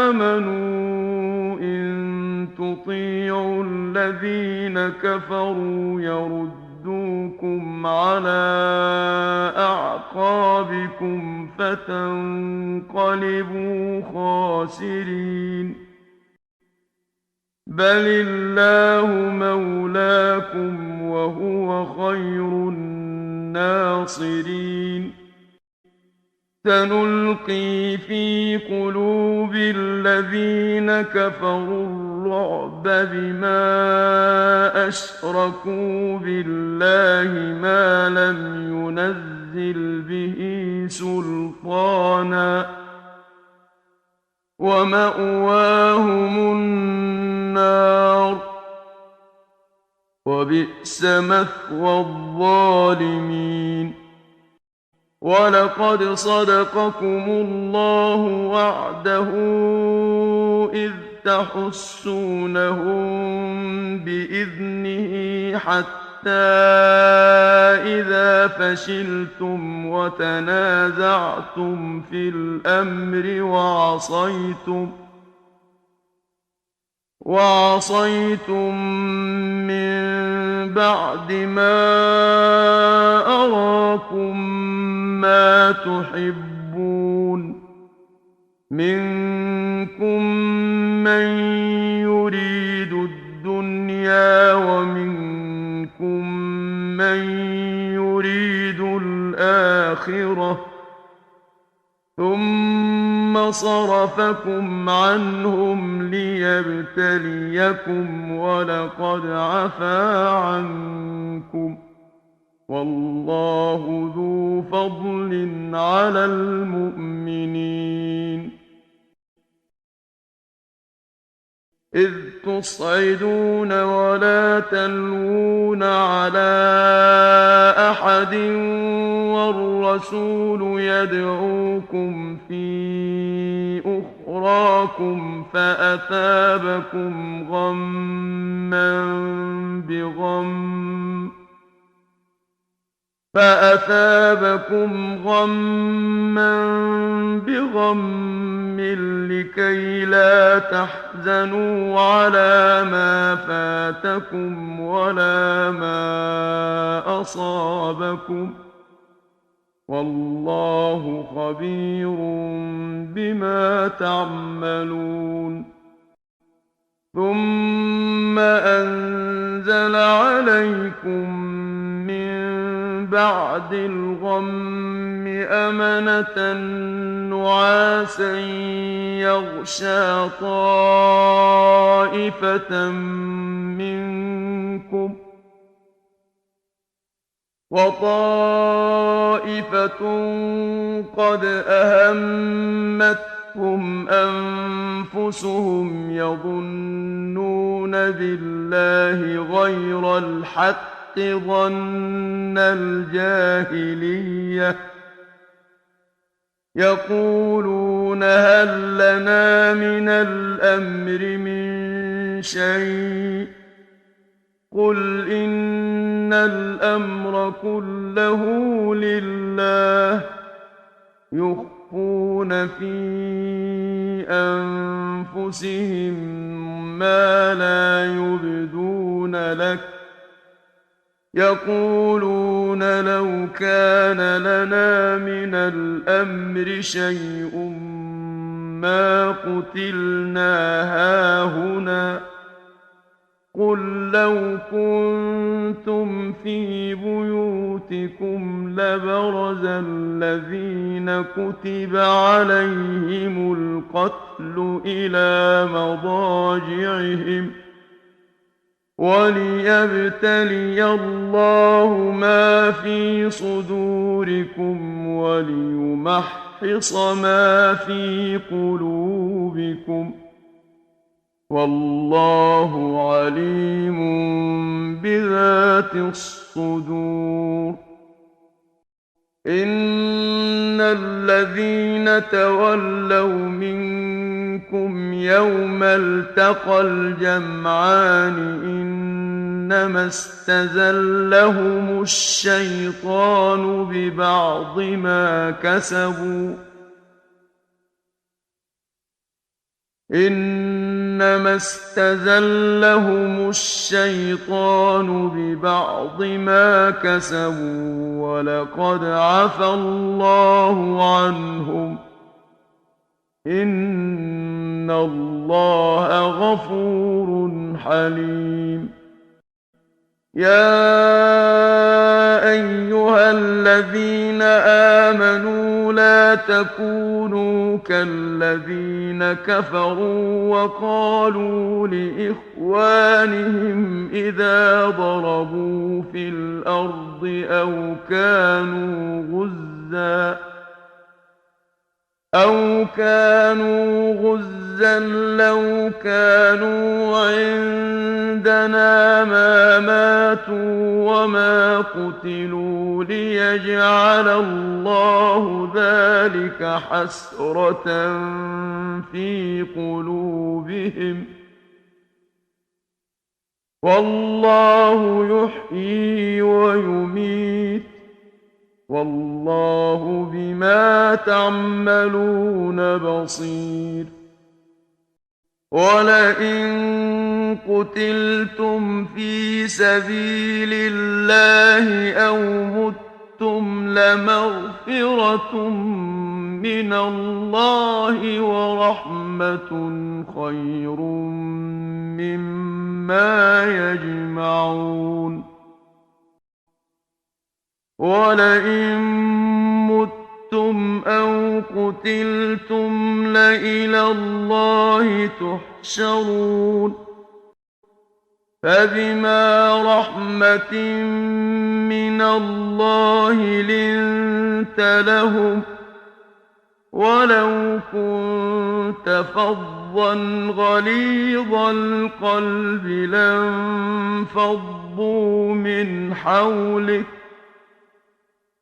آمنوا إن تطيعوا الذين كفروا يردوكم على أعقابكم فتنقلبوا خاسرين بل الله مولاكم وهو خير الناصرين سنلقي في قلوب الذين كفروا الرعب بما أشركوا بالله ما لم ينزل به سلطانا ومأواهم النار وبئس مثوى الظالمين ولقد صدقكم الله وعده إذ تحسونهم بإذنه حتى إذا فشلتم وتنازعتم في الأمر وعصيتم من بعد ما أراكم ما تحبون منكم من يريد الدنيا ومنكم من يريد الآخرة ثم صرفكم عنهم ليبتليكم ولقد عفا عنكم والله ذو فضل على المؤمنين إذ تصعدون ولا تلوون على أحد والرسول يدعوكم في أخراكم فأثابكم غما بغم فأثابكم غما بغم لكي لا تحزنوا على ما فاتكم ولا ما أصابكم والله خبير بما تعملون ثم أنزل عليكم من بعد الغم أمنة نعاسا يغشى طائفة منكم وطائفة قد أهمتهم أنفسهم يظنون بالله غير الحق ظن الجاهلية يقولون هل لنا من الأمر من شيء قل إن الأمر كله لله يخفون في أنفسهم ما لا يبدون لك يقولون لو كان لنا من الأمر شيء ما قتلنا هاهنا قل لو كنتم في بيوتكم لبرز الذين كتب عليهم القتل إلى مضاجعهم وليبتلي الله ما في صدوركم وليمحص ما في قلوبكم والله عليم بذات الصدور إن الذين تولوا منكم يوم التقى الجمعان إنما استزلهم الشيطان ببعض ما كسبوا إنما استزلهم الشيطان ببعض ما كسبوا ولقد عفى الله عنهم إن الله غفور حليم يا أيها الذين آمنوا لا تكونوا كالذين كفروا وقالوا لإخوانهم إذا ضربوا في الأرض أو كانوا غزا لو كانوا عندنا ما ماتوا وما قتلوا ليجعل الله ذلك حسرة في قلوبهم والله يحيي ويميت والله بما تعملون بصير ولئن قتلتم في سبيل الله أو متم لمغفرة من الله ورحمة خير مما يجمعون ولئن متم أو قتلتم لإلى الله تحشرون فبما رحمة من الله لنت لهم ولو كنت فظا غليظ القلب لانفضوا من حولك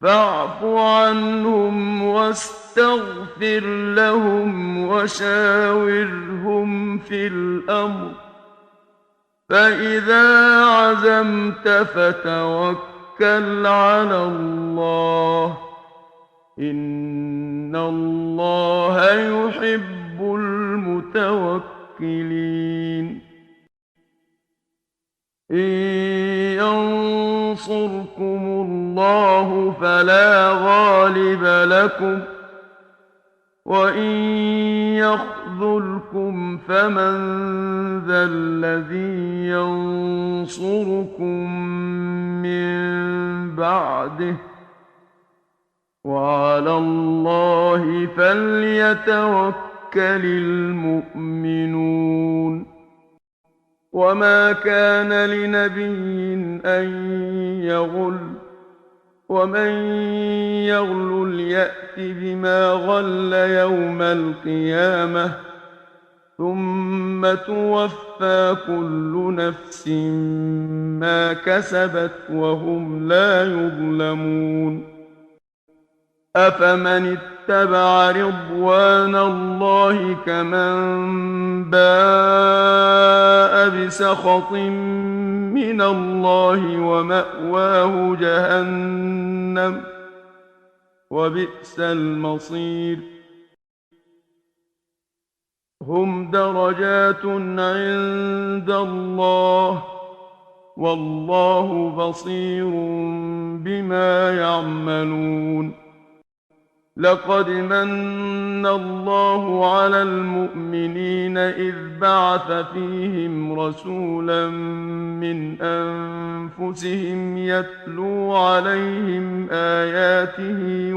فاعف عنهم واستغفر لهم وشاورهم في الأمر فإذا عزمت فتوكل وتوكل على الله إن الله يحب المتوكلين إن ينصركم الله فلا غالب لكم وإن يخذلكم فمن ذا الذي ينصركم من بعده وعلى الله فليتوكل المؤمنون وما كان لنبي أن يغل ومن يغلل يأت بما غل يوم القيامة ثم توفى كل نفس ما كسبت وهم لا يظلمون أفمن اتبع رضوان الله كمن باء بسخط من الله ومأواه جهنم وبئس المصير هم درجات عند الله والله بصير بما يعملون لقد من الله على المؤمنين إذ بعث فيهم رسولا من أنفسهم يتلو عليهم آياته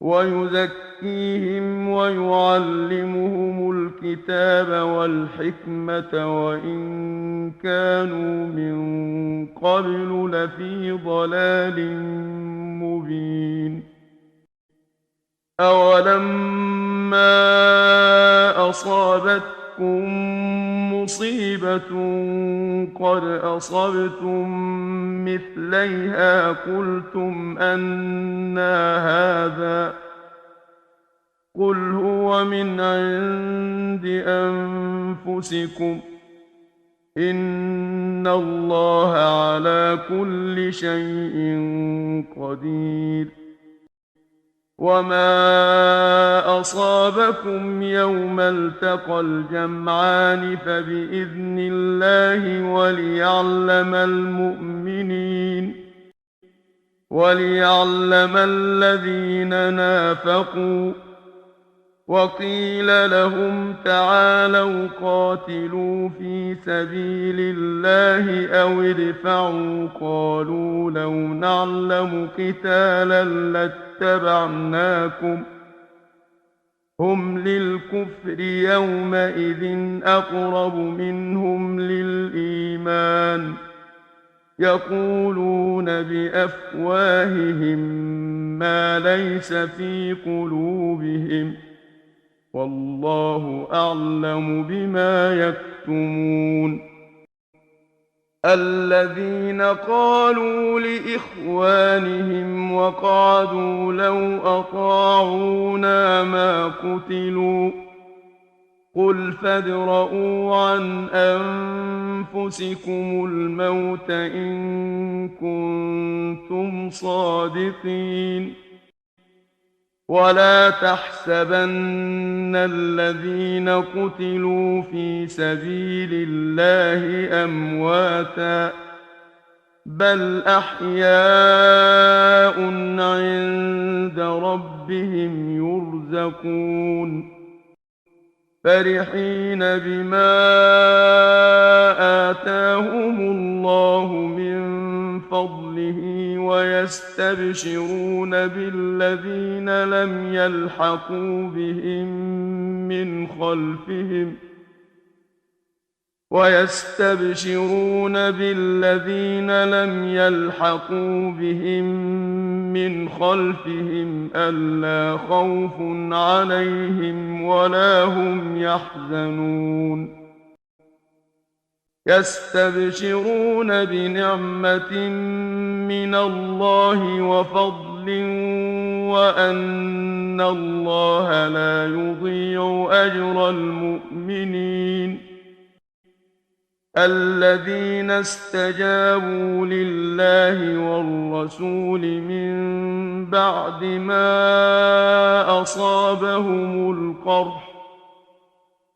ويزكيهم ويعلمهم الكتاب والحكمة وإن كانوا من قبل لفي ضلال مبين أولما أصابتكم مصيبة قد أصبتم مثليها قلتم أنى هذا قل هو من عند أنفسكم إن الله على كل شيء قدير وما أصابكم يوم التقى الجمعان فبإذن الله وليعلم الذين نافقوا وقيل لهم تعالوا قاتلوا في سبيل الله أو ادفعوا قالوا لو نعلم قتالا لاتبعناكم هم للكفر يومئذ أقرب منهم للإيمان يقولون بأفواههم ما ليس في قلوبهم والله أعلم بما يكتمون الذين قالوا لإخوانهم وقعدوا لو أطاعونا ما قتلوا قل فادرءوا عن أنفسكم الموت إن كنتم صادقين ولا تحسبن الذين قتلوا في سبيل الله أمواتا بل أحياء عند ربهم يرزقون فرحين بما آتاهم الله من فضله ويستبشرون بالذين لم يلحقوا بهم من خلفهم ألا خوف عليهم ولا هم يحزنون يستبشرون بنعمة من الله وفضل وأن الله لا يضيع أجر المؤمنين الذين استجابوا لله والرسول من بعد ما أصابهم القرح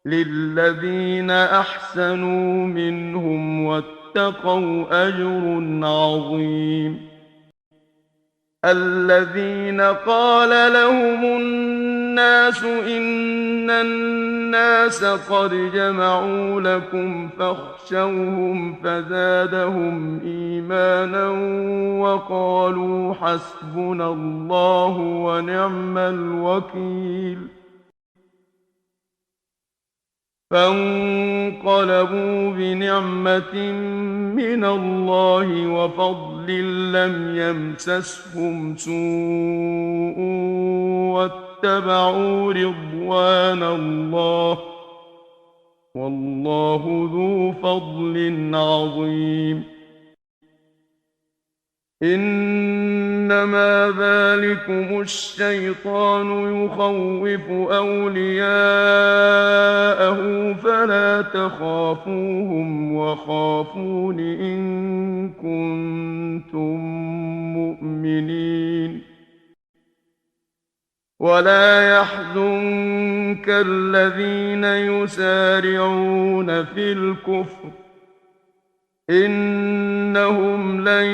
للذين أحسنوا منهم واتقوا أجر عظيم الذين قال لهم الناس إن الناس قد جمعوا لكم فاخشوهم فزادهم إيمانا وقالوا حسبنا الله ونعم الوكيل فانقلبوا بنعمة من الله وفضل لم يمسسهم سوء واتبعوا رضوان الله والله ذو فضل عظيم إنما ذلكم الشيطان يخوف أولياءه فلا تخافوهم وخافون إن كنتم مؤمنين ولا يحزنك الذين يسارعون في الكفر إنهم لن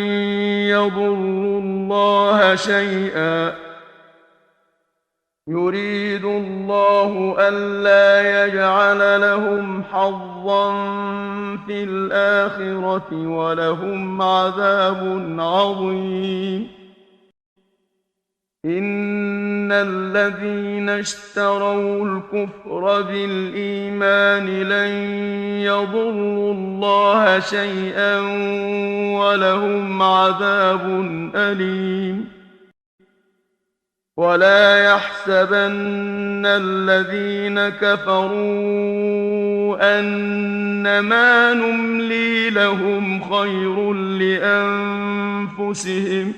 يضروا الله شيئا يريد الله ألا يجعل لهم حظا في الآخرة ولهم عذاب عظيم إن الذين اشتروا الكفر بالإيمان لن يضروا الله شيئا ولهم عذاب أليم ولا يحسبن الذين كفروا أنما نملي لهم خير لأنفسهم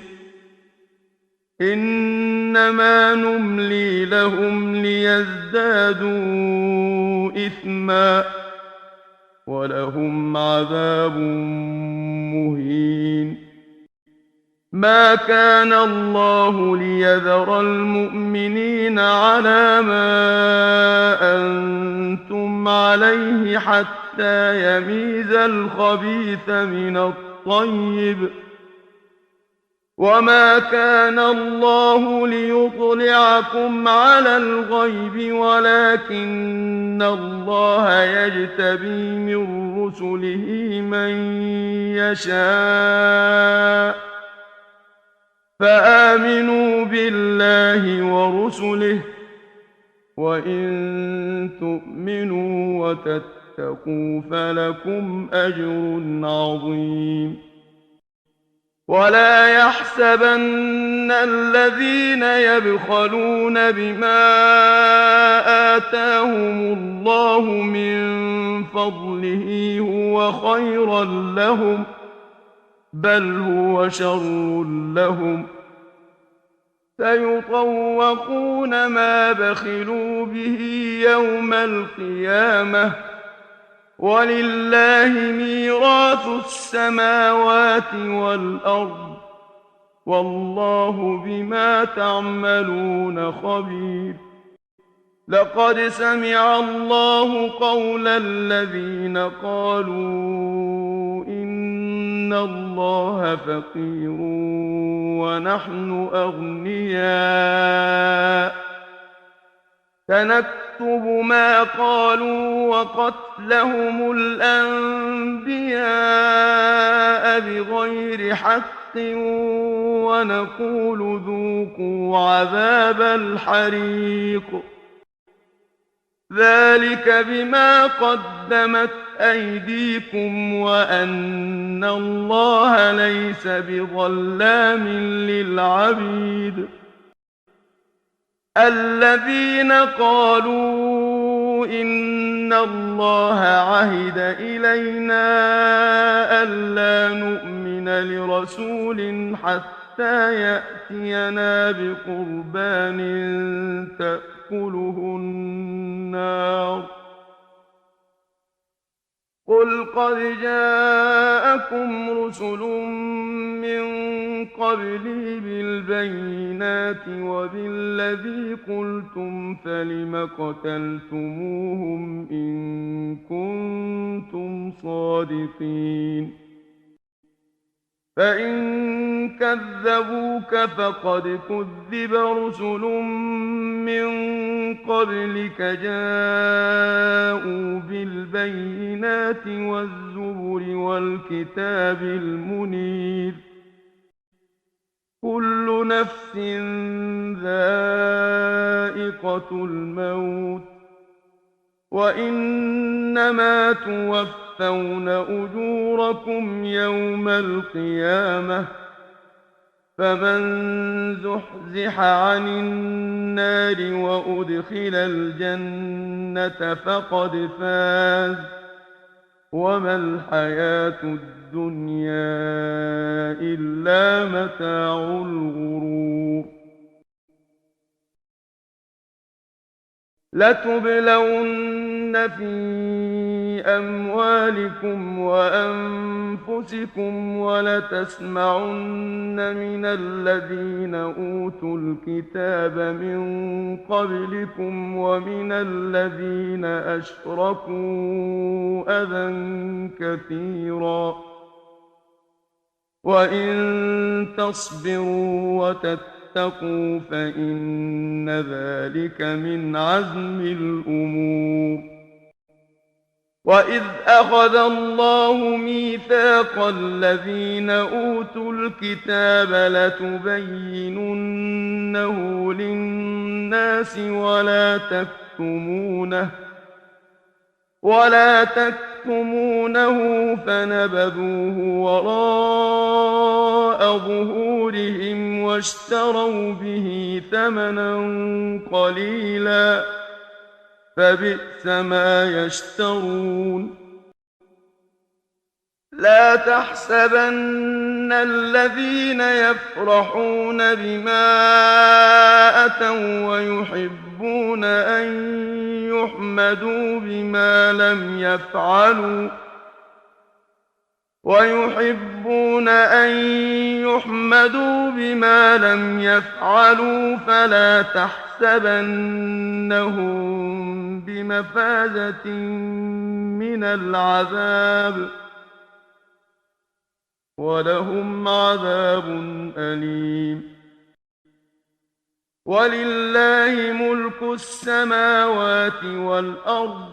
إنما نملي لهم ليزدادوا إثما ولهم عذاب مهين ما كان الله ليذر المؤمنين على ما أنتم عليه حتى يميز الخبيث من الطيب وما كان الله ليطلعكم على الغيب ولكن الله يجتبي من رسله من يشاء فآمنوا بالله ورسله وإن تؤمنوا وتتقوا فلكم أجر عظيم ولا يحسبن الذين يبخلون بما آتاهم الله من فضله هو خيرا لهم بل هو شر لهم سيطوقون ما بخلوا به يوم القيامة ولله ميراث السماوات والأرض والله بما تعملون خبير لقد سمع الله قول الذين قالوا إن الله فقير ونحن أغنياء سنكتب ما قالوا وقتلهم الأنبياء بغير حق ونقول ذوقوا عذاب الحريق ذلك بما قدمت أيديكم وأن الله ليس بظلام للعبيد الذين قالوا إن الله عهد إلينا ألا نؤمن لرسول حتى يأتينا بقربان تأكله النار قل قد جاءكم رسل من قبلي بالبينات وبالذي قلتم فلم قتلتموهم إن كنتم صادقين فإن كذبوك فقد كذب رسل من قبلك جاءوا بالبينات والزبر والكتاب المنير كل نفس ذائقة الموت وإنما توفون أجوركم يوم القيامة فمن زحزح عن النار وأدخل الجنة فقد فاز وما الحياة الدنيا إلا متاع الغرور لتبلون في أموالكم وأنفسكم ولتسمعن من الذين أوتوا الكتاب من قبلكم ومن الذين أشركوا أذى كثيرا وإن تصبروا وتتقوا فإن ذلك من عزم الأمور وإذ أخذ الله ميثاق الذين أوتوا الكتاب لتبيننه للناس ولا تكتمونه فنبذوه وراء ظهورهم واشتروا به ثمنا قليلا فبئس ما يشترون لا تحسبن الذين يفرحون بما أتوا ويحبون أن يحمدوا بما لم يفعلوا فلا تحسبنهم بمفازة من العذاب ولهم عذاب أليم ولله ملك السماوات والأرض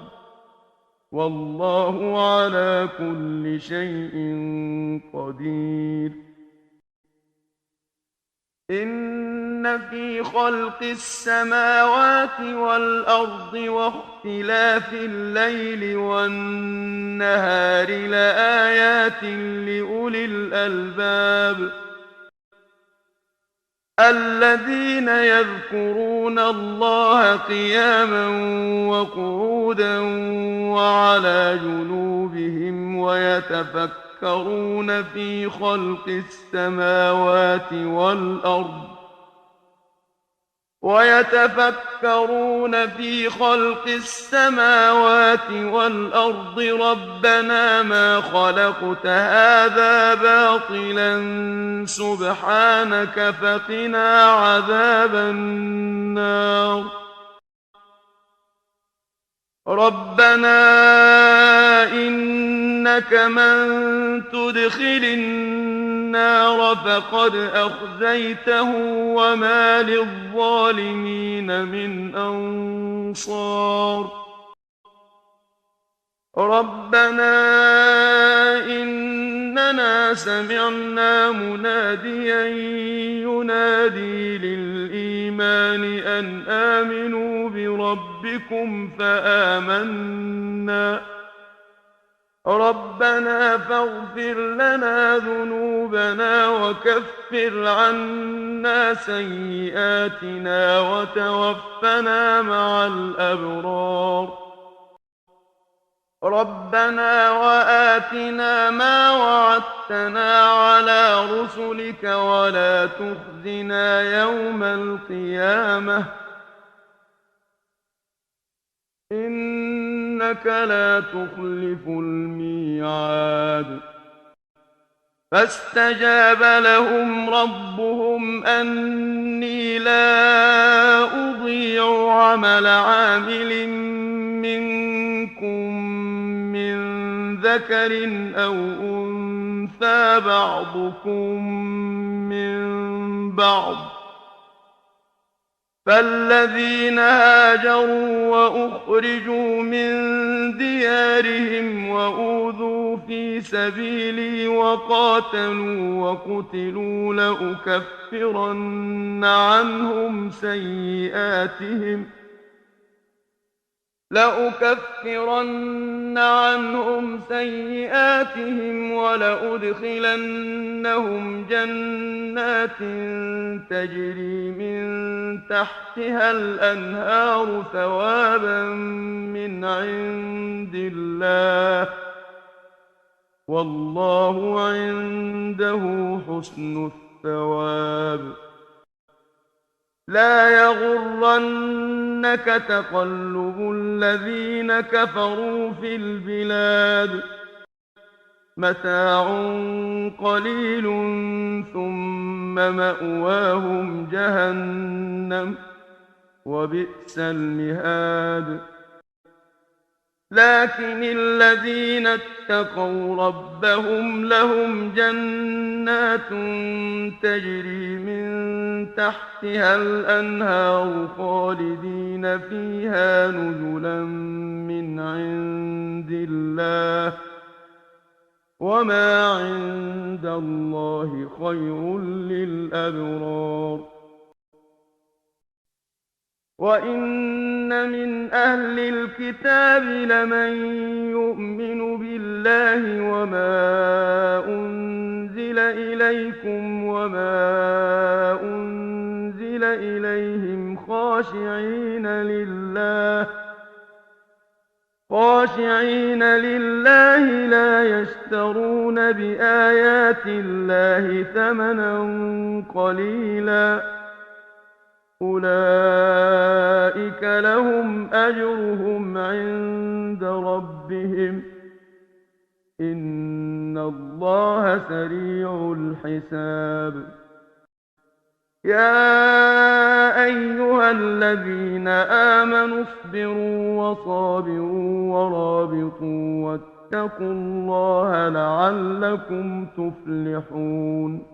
والله على كل شيء قدير إن في خلق السماوات والأرض واختلاف الليل والنهار لآيات لأولي الألباب الذين يذكرون الله قياما وقعودا وعلى جنوبهم ويتفكرون في خلق السماوات والأرض ربنا ما خلقت هذا باطلا سبحانك فقنا عذاب النار ربنا إنك من تدخل النار فقد أخزيته وما للظالمين من أنصار ربنا إننا سمعنا مناديا ينادي للإيمان أن آمنوا بربكم فآمنا ربنا فاغفر لنا ذنوبنا وكفر عنا سيئاتنا وتوفنا مع الأبرار ربنا وآتنا ما وعدتنا على رسلك ولا تخزنا يوم القيامة إنك إنك لا تخلف الميعاد فاستجاب لهم ربهم أني لا أضيع عمل عامل منكم من ذكر أو أنثى بعضكم من بعض فالذين هاجروا وأخرجوا من ديارهم وأوذوا في سبيلي وقاتلوا وقتلوا لأكفرن عنهم سيئاتهم ولأدخلنهم جنات تجري من تحتها الأنهار ثوابا من عند الله والله عنده حسن الثواب لا يغرنك تقلب الذين كفروا في البلاد متاع قليل ثم مأواهم جهنم وبئس المهاد لكن الذين اتقوا ربهم لهم جنات تجري من تحتها الأنهار خالدين فيها نزلا من عند الله وما عند الله خير للأبرار وإن من أهل الكتاب لمن يؤمن بالله وما أنزل إليكم وما أنزل إليهم خاشعين لله لا يشترون بآيات الله ثمنا قليلا أولئك لهم أجرهم عند ربهم إن الله سريع الحساب يا أيها الذين آمنوا اصبروا وصابروا ورابطوا واتقوا الله لعلكم تفلحون